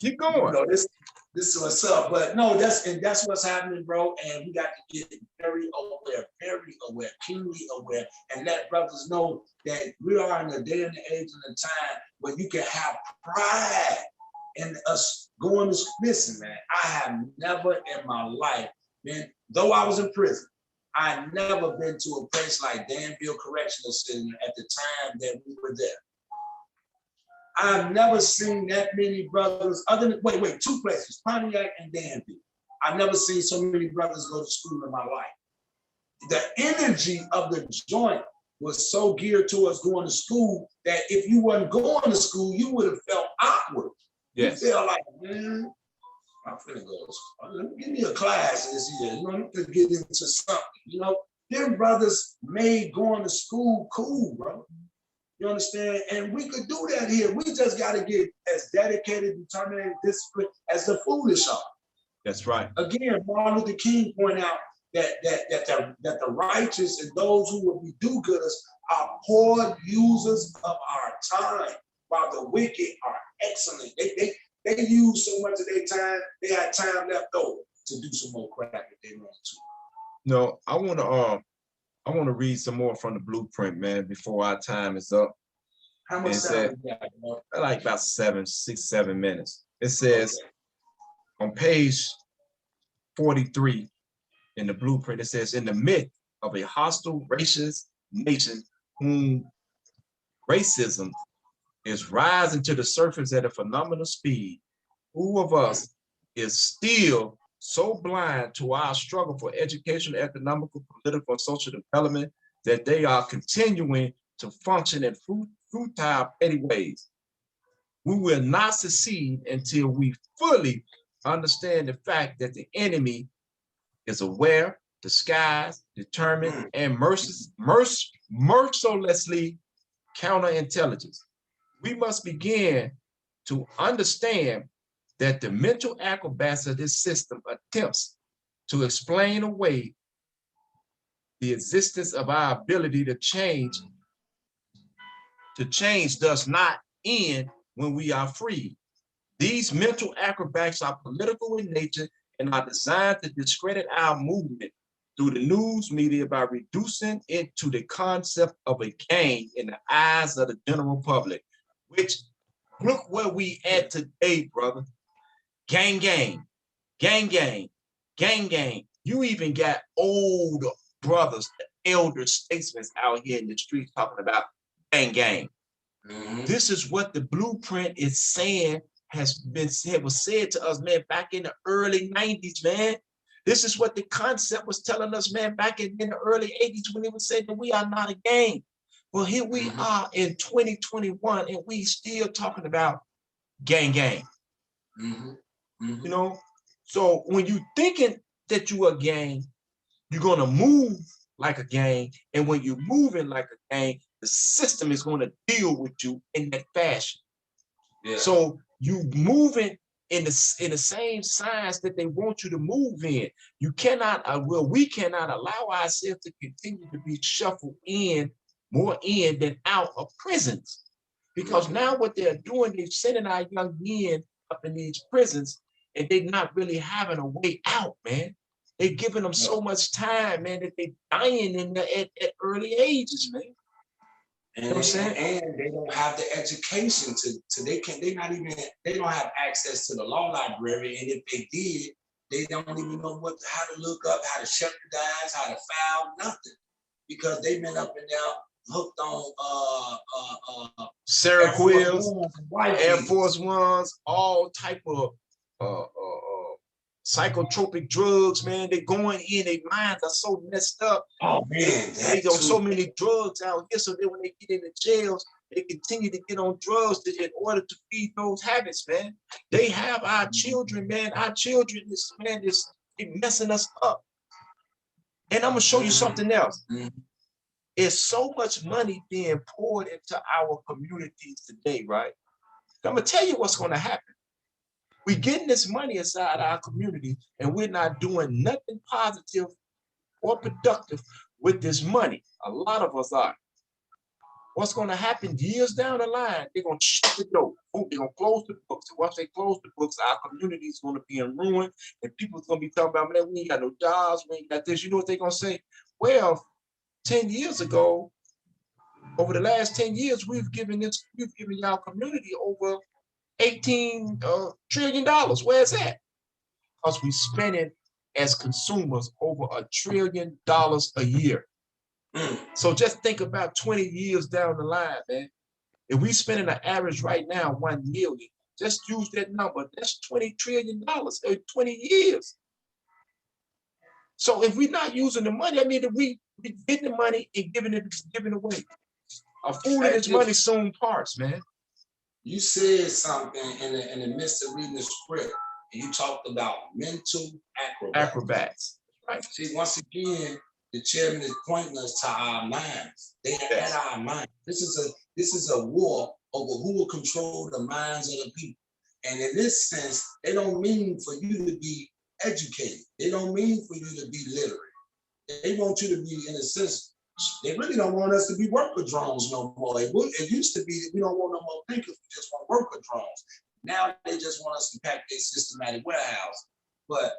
Keep going. No, this is what's up. But no, that's what's happening, bro. And we got to get very aware, keenly aware, and let brothers know that we are in a day and age and a time where you can have pride in us going to school. Listen, man, I have never in my life been, though I was in prison, I never been to a place like Danville Correctional Center at the time that we were there. I've never seen that many brothers, other than, wait, two places, Pontiac and Danville. I've never seen so many brothers go to school in my life. The energy of the joint was so geared towards going to school that if you wasn't going to school, you would have felt awkward. Yes. You feel like, man, I'm finna go to school. Give me a class this year. You know, I'm gonna get into something. You know, them brothers made going to school cool, bro. You understand? And we could do that here. We just got to get as dedicated, determined, disciplined as the foolish are. That's right. Again, Martin Luther King pointed out that the righteous and those who will be do-gooders are poor users of our time, while the wicked are excellent. They use so much of their time, they had time left over to do some more crap if they want to. No, I want to read some more from the blueprint, man, before our time is up. How much time we got, bro? Like about 6, 7 minutes. It says on page 43 in the blueprint, it says, in the midst of a hostile racist nation whom racism is rising to the surface at a phenomenal speed, who of us is still so blind to our struggle for educational, economical, political, and social development that they are continuing to function in futile, petty ways? We will not succeed until we fully understand the fact that the enemy is aware, disguised, determined, and mercilessly counterintelligence. We must begin to understand that the mental acrobats of this system attempts to explain away the existence of our ability to change does not end when we are free. These mental acrobats are political in nature and are designed to discredit our movement through the news media by reducing it to the concept of a gang in the eyes of the general public, which, look where we at today, brother. Gang, gang, gang, gang, gang, gang. You even got old brothers, the elder statesmen out here in the streets talking about gang, gang. Mm-hmm. This is what the blueprint is saying was said to us, man, back in the early 90s, man. This is what the concept was telling us, man, back in the early 80s when it was saying that we are not a gang. Well, here we are in 2021 and we still talking about gang, gang. You know, so when you thinking that you a gang, you're gonna move like a gang, and when you're moving like a gang, the system is gonna deal with you in that fashion. Yeah. So you moving in the same signs that they want you to move in. You cannot, we cannot allow ourselves to continue to be shuffled in, more in than out of prisons, because now what they're doing, they're sending our young men up in these prisons. And they're not really having a way out, man. They're giving them so much time, man, that they're dying at early ages, man. And, you know what I'm saying? And they don't have the education they don't have access to the law library. And if they did, they don't even know how to look up, how to shepherdize, how to file, nothing. Because they've been up and down hooked on Air Force Seroquels, Ones and white Air beaters. Force Ones, all type of psychotropic drugs, man. They're going in, their minds are so messed up. Oh man, They that on so too. many drugs out here, so then when they get in the jails, they continue to get on drugs in order to feed those habits, man. They have our children, man. Our children, is messing us up. And I'm gonna show you something else. Mhm. There's so much money being poured into our communities today, right? I'm gonna tell you what's gonna happen. We're getting this money inside our community, and we're not doing nothing positive or productive with this money. A lot of us are. What's going to happen years down the line? They're going to shut the door. Oh, they're going to close the books. And once they close the books, our community is going to be in ruin. And people's going to be talking about, man, we ain't got no jobs, we ain't got this. You know what they're going to say? Well, 10 years ago, over the last 10 years, we've given y'all community over $18 trillion. Where's that? Because we spending as consumers over $1 trillion a year. So just think about 20 years down the line, man. If we spending an average right now, 1 million, just use that number. That's $20 trillion in 20 years. So if we're not using the money, I mean, if we getting the money and giving it away. A fool in his money soon parts, man. You said something in the midst of reading the script, and you talked about mental acrobats. Right. See, once again, the chairman is pointing us to our minds. They had our minds. This is a war over who will control the minds of the people. And in this sense, they don't mean for you to be educated. They don't mean for you to be literate. They want you to be, in a sense, they really don't want us to be worker drones no more. It used to be that we don't want no more thinkers, we just want worker drones. Now they just want us to pack a systematic warehouse. But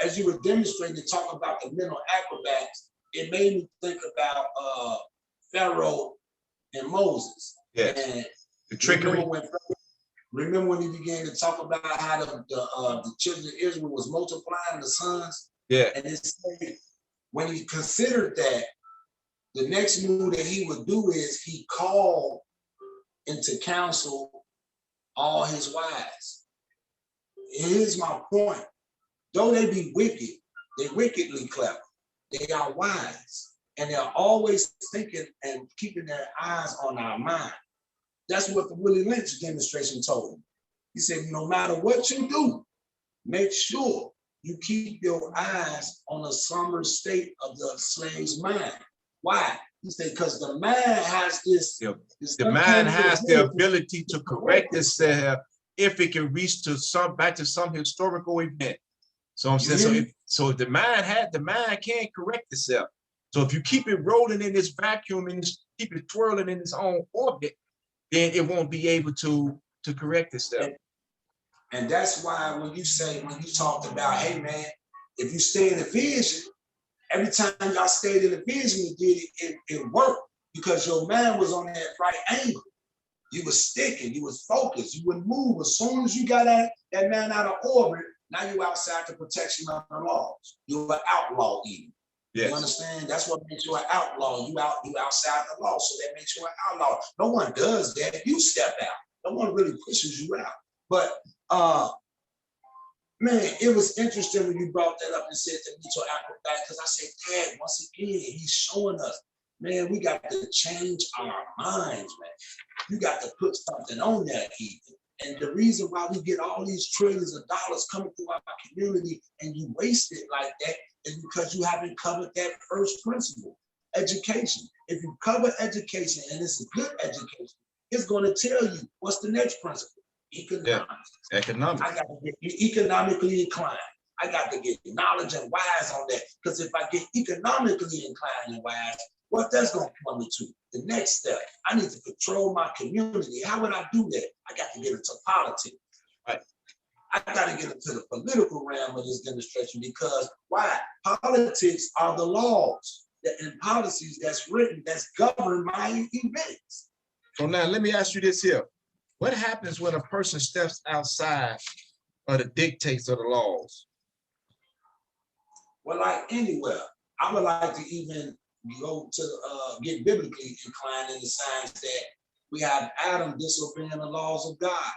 as you were demonstrating and talking about the mental acrobats, it made me think about Pharaoh and Moses. Yes. And the trickery. Remember when he began to talk about how the children of Israel was multiplying the sons? Yeah. And it said, when he considered that, the next move that he would do is he called into counsel all his wives. Here's my point. Though they be wicked, they're wickedly clever. They are wise. And they're always thinking and keeping their eyes on our mind. That's what the Willie Lynch demonstration told him. He said, no matter what you do, make sure you keep your eyes on the slumber state of the slave's mind. Why? He said, because the mind has this. The mind has the ability to correct itself if it can reach back to some historical event. So I'm saying, so if the mind can correct itself. So if you keep it rolling in this vacuum and keep it twirling in its own orbit, then it won't be able to correct itself. And that's why when you talked about, hey man, if you stay in the vision, every time y'all stayed in the vision, it worked because your mind was on that right angle. You was sticking, you was focused, you wouldn't move. As soon as you got that man out of orbit, now you outside the protection of the laws. You're an outlaw even. Yes. You understand? That's what makes you an outlaw. You outside the law, so that makes you an outlaw. No one does that. You step out. No one really pushes you out. But man, it was interesting when you brought that up and said the mental acrobat, because I said, Dad, once again, he's showing us, man, we got to change our minds, man. You got to put something on that even. And the reason why we get all these trillions of dollars coming through our community and you waste it like that is because you haven't covered that first principle, education. If you cover education and it's a good education, it's going to tell you what's the next principle. Economics. Yeah. Economics. I got to get economically inclined. I got to get knowledge and wise on that. Because if I get economically inclined and wise, what that's going to come me to? The next step, I need to control my community. How would I do that? I got to get into politics. Right. I got to get into the political realm of this demonstration because why? Politics are the laws and policies that's written, that's governed my events. So now let me ask you this here. What happens when a person steps outside of the dictates of the laws? Well, like anywhere, I would like to even we go to get biblically inclined in the signs that we have Adam disobeying the laws of God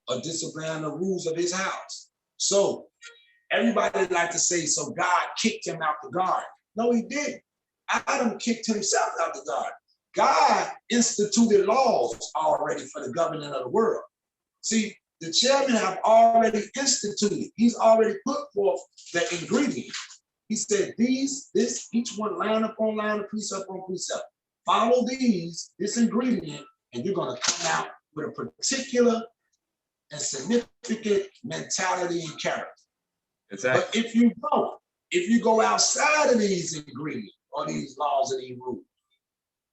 or disobeying the rules of his house. So everybody like to say, so God kicked him out the garden. No, he didn't. Adam kicked himself out the garden. God instituted laws already for the government of the world. See, the chairman have already instituted. He's already put forth the ingredients. He said, each one line upon line, precept on precept. Follow this ingredient, and you're going to come out with a particular and significant mentality and character. Exactly. But if you go outside of these ingredients or these laws and these rules,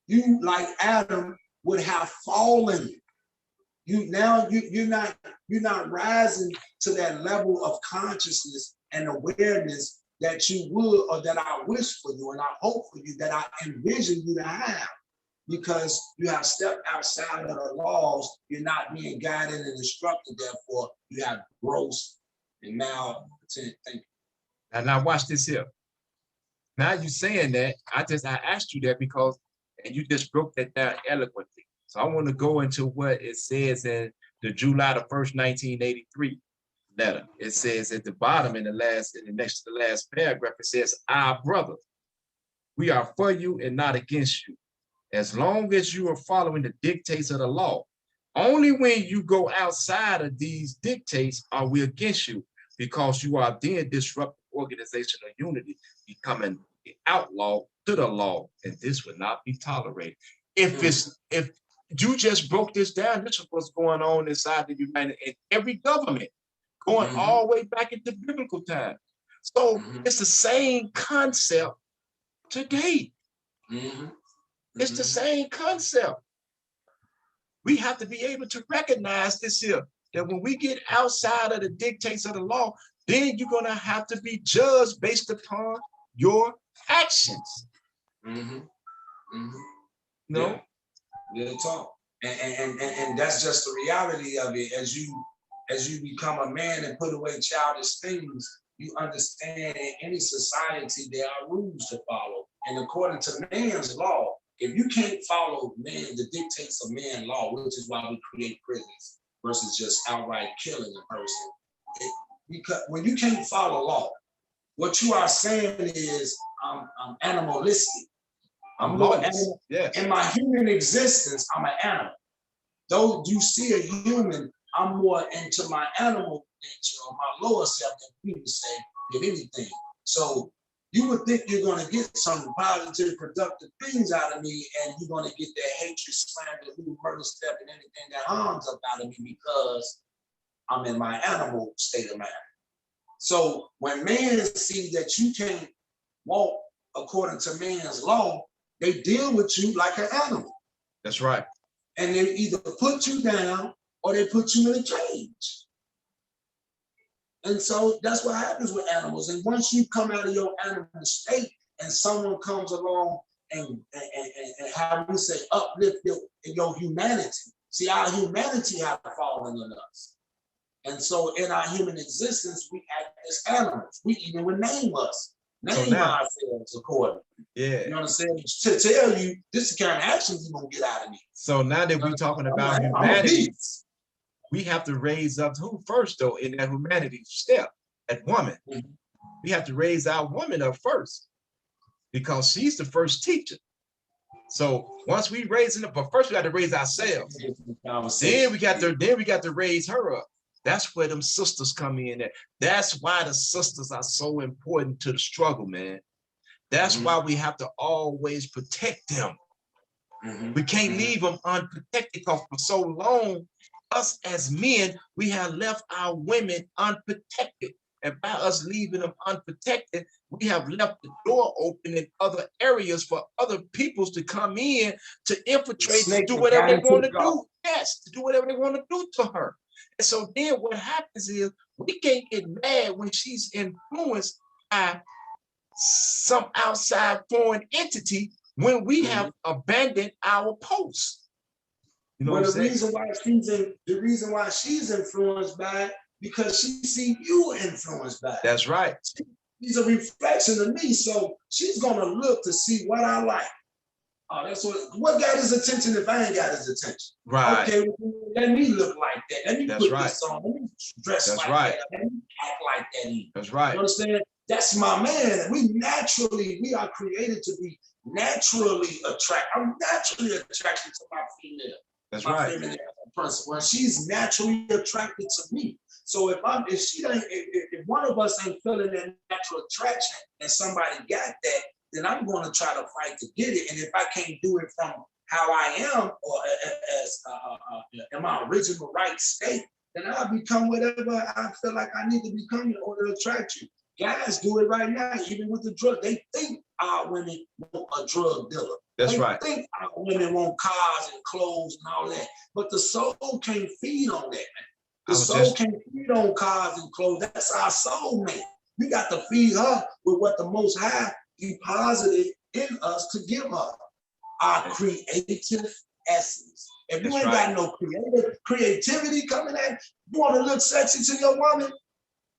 you, like Adam, would have fallen. You're not rising to that level of consciousness and awareness that you would, or that I wish for you and I hope for you, that I envision you to have, because you have stepped outside of the laws. You're not being guided and instructed. Therefore, you have gross and malcontent thinking. And now watch this here. Now you saying that, I asked you that because, and you just broke that down eloquently. So I want to go into what it says in the July the 1st, 1983 letter. It says at the bottom next to the last paragraph, it says, "Our brother, we are for you and not against you, as long as you are following the dictates of the law. Only when you go outside of these dictates are we against you, because you are then disrupting organizational unity, becoming the outlaw to the law, and this would not be tolerated." If you just broke this down, this is what's going on inside the United, in every government, going all the way back into biblical time. So it's the same concept today. It's the same concept. We have to be able to recognize this here, that when we get outside of the dictates of the law, then you're going to have to be judged based upon your actions. No? Real talk. And that's just the reality of it. As you become a man and put away childish things, you understand in any society there are rules to follow. And according to man's law, if you can't follow the dictates of man's law, which is why we create prisons versus just outright killing a person, because when you can't follow law, what you are saying is I'm animalistic. I'm more animal. Yes. In my human existence, I'm an animal. Though you see a human, I'm more into my animal nature or my lower self than people say, than anything. So you would think you're going to get some positive, productive things out of me, and you're going to get that hatred, slander, murder, step, and anything that harms up out of me because I'm in my animal state of mind. So when man see that you can't walk according to man's law, they deal with you like an animal. That's right. And they either put you down or they put you in a cage. And so that's what happens with animals. And once you come out of your animal state and someone comes along and how we say, uplift your humanity. See, our humanity has fallen in us. And so in our human existence, we act as animals. We even would name us. Name ourselves accordingly. Yeah. You know what I'm saying? To tell you, this is the kind of actions you're going to get out of me. So now that we're talking about humanity, we have to raise up who first, though, in that humanity step, that woman. We have to raise our woman up first because she's the first teacher. So once we raise it up, but first we got to raise ourselves. Then we got to raise her up. That's where them sisters come in at. That's why the sisters are so important to the struggle, man. That's why we have to always protect them. We can't leave them unprotected because for so long, us as men, we have left our women unprotected. And by us leaving them unprotected, we have left the door open in other areas for other peoples to come in to infiltrate, to do whatever they want to do. Yes, to do whatever they want to do to her. And so then what happens is we can't get mad when she's influenced by some outside foreign entity when we have abandoned our post. You know, well, the reason why she's influenced by it because she see you influenced by it. That's right. He's a reflection of me. So she's gonna look to see what I like. Oh, that's what got his attention if I ain't got his attention. Right. Okay, well, let me look like that. Let me That's put right. this on. Let me dress That's like right. that. Let me act like that. Even. That's right. You understand? That's my man. We are created to be naturally attracted. I'm naturally attracted to my female. That's my right. feminine principle. And she's naturally attracted to me. So if one of us ain't feeling that natural attraction and somebody got that, then I'm going to try to fight to get it. And if I can't do it from how I am or as in my original right state, then I'll become whatever I feel like I need to become in order to attract you. Guys do it right now, even with the drug. They think our women want a drug dealer. That's they right. think our women want cars and clothes and all that. But the soul can't feed on that, man. The soul can't feed on cars and clothes. That's our soul, man. We got to feed her with what the Most High deposited in us to give her. Our creative essence. If you ain't got no creativity coming at, you want to look sexy to your woman,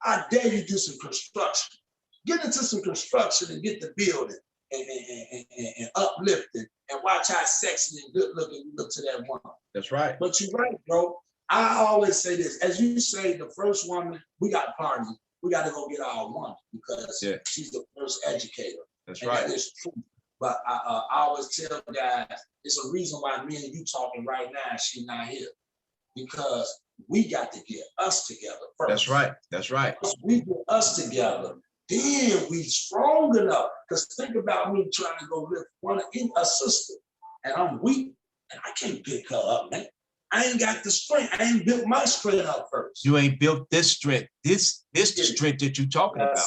I dare you do some construction. Get into some construction and get the building and uplifting and watch how sexy and good looking you look to that woman. That's right. But you're right, bro. I always say this. As you say, the first woman, we got a party. We got to go get our woman because she's the first educator. That's and right. That is true. But I always tell guys, it's a reason why me and you talking right now, she's not here. Because we got to get us together first. That's right. That's right. Once we get us together, then we strong enough. Because think about me trying to go lift a sister, and I'm weak, and I can't pick her up, man. I ain't got the strength. I ain't built my strength up first. You ain't built this strength. This the strength that you're talking about.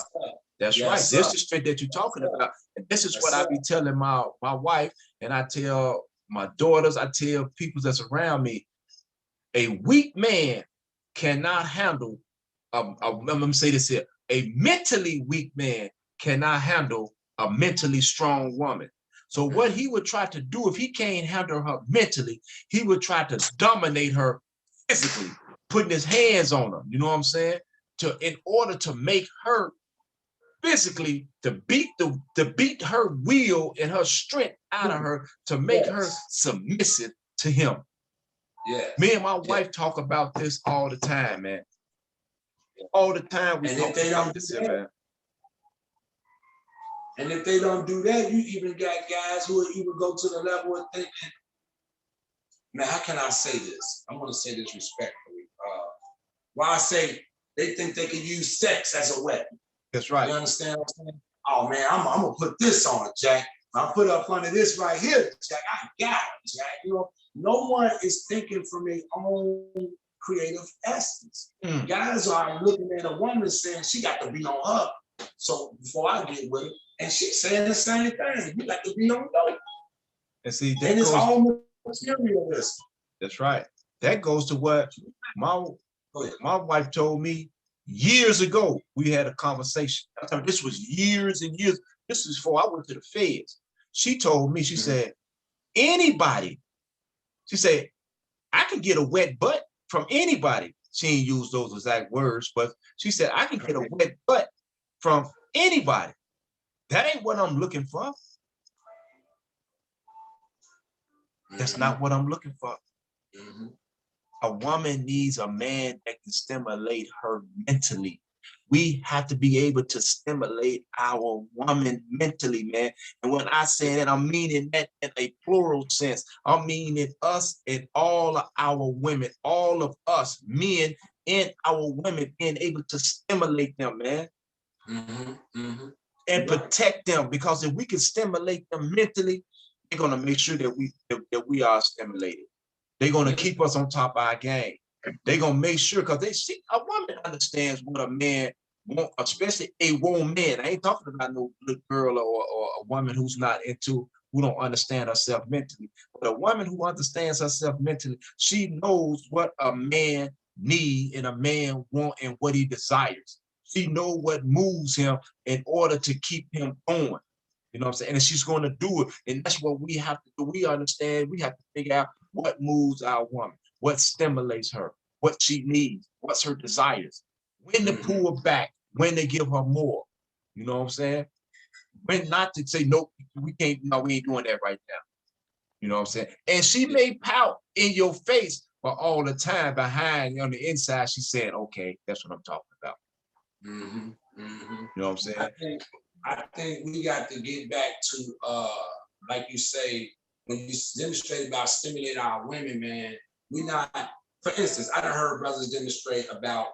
That's right. This is the strength that you're talking about. And this is what I be telling my wife, and I tell my daughters, I tell people that's around me. A weak man cannot handle, I'm gonna say this here, a mentally weak man cannot handle a mentally strong woman. So what he would try to do, if he can't handle her mentally, he would try to dominate her physically, putting his hands on her, you know what I'm saying? In order to make her physically, to beat her will and her strength out of her, to make her submissive to him. Yeah. Me and my wife talk about this all the time, man. All the time we talk about this, man. And if they don't do that, you even got guys who will even go to the level of thinking, man, how can I say this? I'm gonna say this respectfully. Why I say they think they can use sex as a weapon. That's right. You understand what I'm saying? Oh man, I'm gonna put this on, Jack. I'll put up under this right here, Jack. I got it, Jack. You know, no one is thinking from their own creative essence. Guys are looking at a woman saying she got to be on her. So before I get with her, and she's saying the same thing. You got to be on her. And see, and it's all materialism. That's right. That goes to what my wife told me years ago. We had a conversation. I thought this was years and years. This is before I went to the feds. She told me, she said, anybody. She said, I can get a wet butt from anybody. She didn't use those exact words, but she said, I can get a wet butt from anybody. That ain't what I'm looking for. That's not what I'm looking for. A woman needs a man that can stimulate her mentally. We have to be able to stimulate our woman mentally, man. And when I say that, I'm meaning that in a plural sense. I'm meaning us and all of our women, all of us, men and our women, being able to stimulate them, man. And protect them, because if we can stimulate them mentally, they're gonna make sure that we are stimulated. They're gonna keep us on top of our game. They're gonna make sure, because they see a woman understands what a man wants, especially a woman. I ain't talking about no little girl or a woman who don't understand herself mentally. But a woman who understands herself mentally, she knows what a man needs and a man wants and what he desires. She knows what moves him in order to keep him going. You know what I'm saying? And she's going to do it. And that's what we have to do. We understand, we have to figure out what moves our woman, what stimulates her, what she needs, what's her desires, when to pull her back, when to give her more. You know what I'm saying? When not to say, nope, we can't, no, we ain't doing that right now. You know what I'm saying? And she may pout in your face, but all the time behind on the inside, she's saying, okay, that's what I'm talking about. Mhm, mhm. You know what I'm saying? I think we got to get back to like you say, when you demonstrate about stimulating our women, man, we not, for instance, I done heard brothers demonstrate about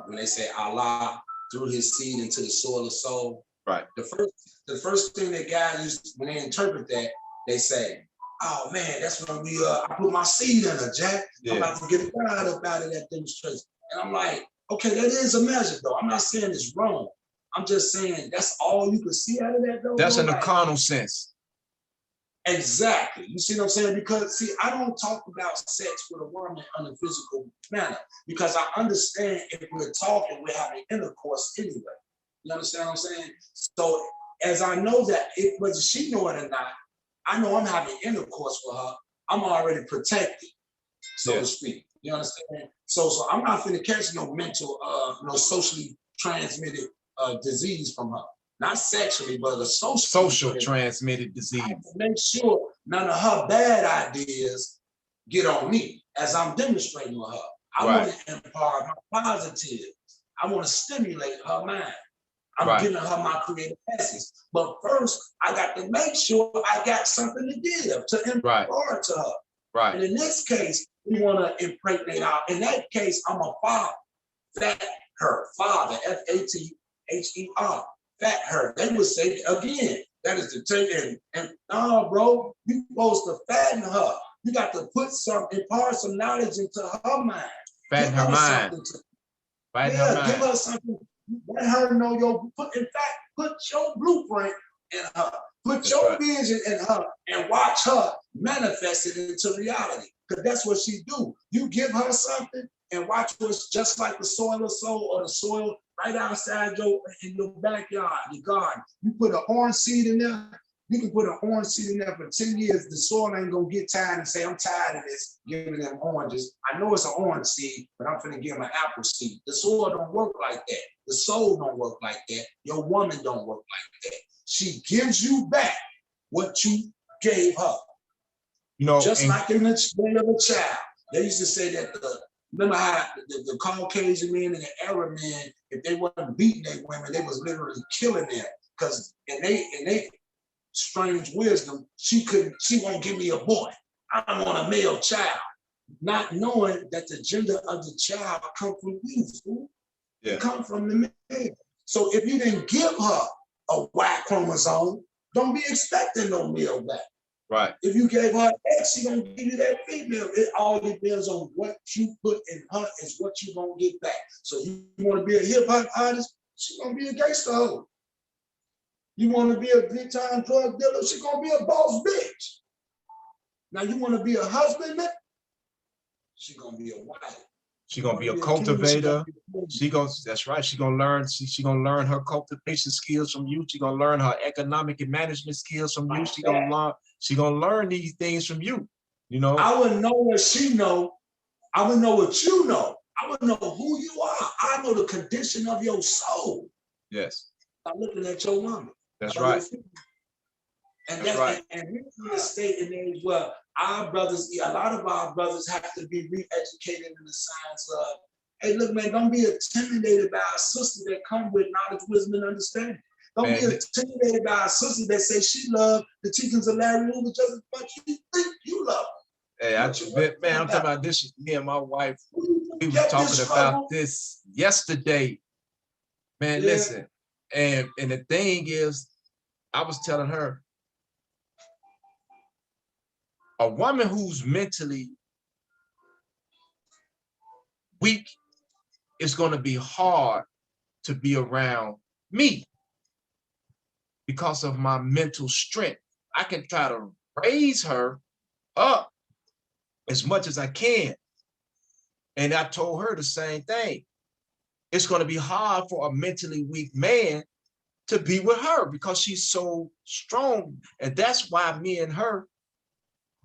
when they say Allah threw his seed into the soil of soul. Right. The first thing that guys use when they interpret that, they say, oh man, that's when we I put my seed in her, Jack. I'm about to get a crowd up out of that demonstration. And I'm like, okay, that is a measure though. I'm not saying it's wrong. I'm just saying that's all you can see out of that though. That's in the like, carnal sense. Exactly. You see what I'm saying? Because see, I don't talk about sex with a woman in a physical manner because I understand if we're talking, we're having intercourse anyway. You understand what I'm saying? So as I know that whether she know it or not, I know I'm having intercourse with her. I'm already protected, so to speak. You understand? So I'm not finna catch no mental, no socially transmitted disease from her. Not sexually, but a social transmitted disease. Make sure none of her bad ideas get on me as I'm demonstrating with her. I want to impart my positives. I want to stimulate her mind. I'm giving her my creative essence. But first, I got to make sure I got something to give, to impart to her. Right. And in this case, we want to impregnate out. In that case, I'm a father. Fat her, father, Father. Fat her. They would say again, that is the thing. And no, bro, you supposed to fatten her. You got to put impart some knowledge into her mind. Fatten her mind. Fatten her mind. Give her something. Let her know in fact, put your blueprint in her. Put your vision in her and watch her manifest it into reality. Because that's what she do. You give her something and watch what's just like the soil of soul or the soil right outside in your backyard, your garden. You put an orange seed in there, you can put an orange seed in there for 10 years. The soil ain't gonna get tired and say, I'm tired of this, giving them oranges. I know it's an orange seed, but I'm finna give them an apple seed. The soil don't work like that. The soul don't work like that. Your woman don't work like that. She gives you back what you gave her. You know, just like in the story of a child. They used to say that remember how the Caucasian men and the Arab men, if they wasn't beating their women, they was literally killing them. Because in they strange wisdom, she won't give me a boy. I want a male child. Not knowing that the gender of the child come from you, fool. Yeah. It come from the man. So if you didn't give her a Y chromosome, don't be expecting no male back. Right. If you gave her X, she gonna give you that female. It all depends on what you put in her is what you gonna get back. So you want to be a hip hop artist, she gonna be a gangster hoe. You want to be a big time drug dealer, she gonna be a boss bitch. Now you want to be a husbandman, she gonna be a wife. She gonna be a cultivator. That's right. She gonna learn. She gonna learn her cultivation skills from you. She gonna learn her economic and management skills from you. She gonna learn these things from you. You know. I would know what she know. I would know what you know. I would know who you are. I know the condition of your soul. Yes. I'm looking at your woman. That's right. And that's right. And we're in a state in age where our brothers, a lot of our brothers have to be re-educated in the science of, hey, look, man, don't be intimidated by a sister that come with knowledge, wisdom, and understanding. Don't be intimidated by a sister that says she loved the teachings of Larry Hoover just as much as you think you love her. Hey, I'm talking about this. Me and my wife, we were talking about this yesterday. Man, listen. And the thing is, I was telling her, a woman who's mentally weak, it's going to be hard to be around me because of my mental strength. I can try to raise her up as much as I can. And I told her the same thing. It's going to be hard for a mentally weak man to be with her because she's so strong. And that's why me and her,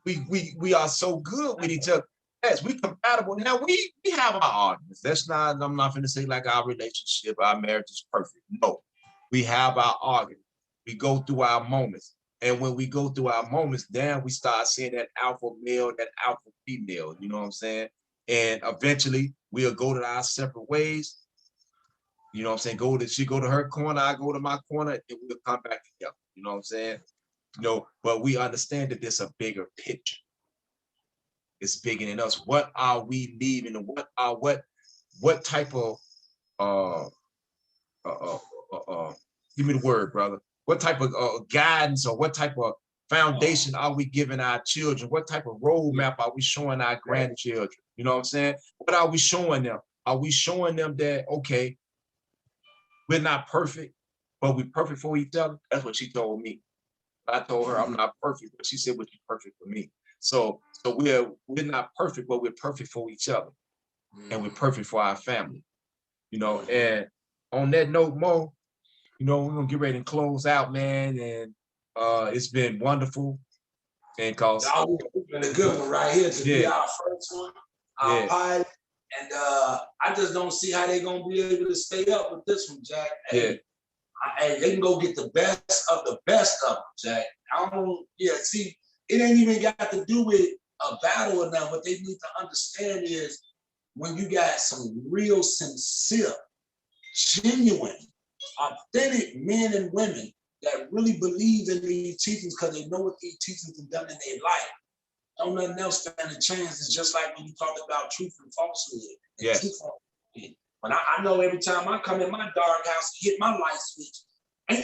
we are so good with each other. Yes, we compatible. Now we have our arguments. I'm not going to say like our relationship, our marriage is perfect. No, We have our argument. We go through our moments. And when we go through our moments, then we start seeing that alpha male, that alpha female, you know what I'm saying? And eventually we'll go to our separate ways. You know what I'm saying? She go to her corner, I go to my corner, and we'll come back together. You know what I'm saying? You know, but we understand that there's a bigger picture. It's bigger than us. What are we leaving? And what type of give me the word, brother. What type of guidance or what type of foundation are we giving our children? What type of roadmap are we showing our grandchildren? You know what I'm saying? What are we showing them? Are we showing them that, okay, we're not perfect, but we're perfect for each other? That's what she told me. I told her I'm not perfect, but she said, "Well, you're perfect for me." So we're not perfect, but we're perfect for each other, and we're perfect for our family. You know, and on that note, Mo, you know, we're gonna get ready and close out, man. And it's been wonderful. And cause It's been a good one right here to be our first one, our pilot. And I just don't see how they're gonna be able to stay up with this one, Jack. Hey, they can go get the best of them, Jack. See, it ain't even got to do with a battle or nothing. What they need to understand is when you got some real sincere, genuine, authentic men and women that really believe in these teachings because they know what these teachings have done in their life. Don't nothing else stand a chance. It's just like when you talk about truth and falsehood. Yes. When I know every time I come in my dark house, hit my light switch, I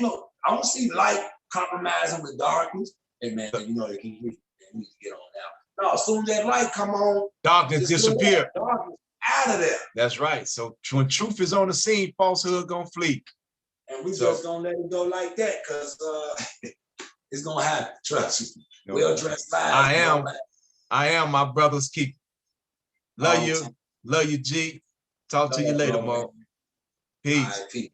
don't see light compromising with darkness. Hey man, you know they can we can get on now. No, as soon as that light come on, darkness disappear. Darkness out of there. That's right. So when truth is on the scene, falsehood gonna flee. And we just gonna let it go like that, because it's gonna happen. Trust me. We'll address live. I am my brother's keeper. Love you, G. Talk to you later, Mo. Peace.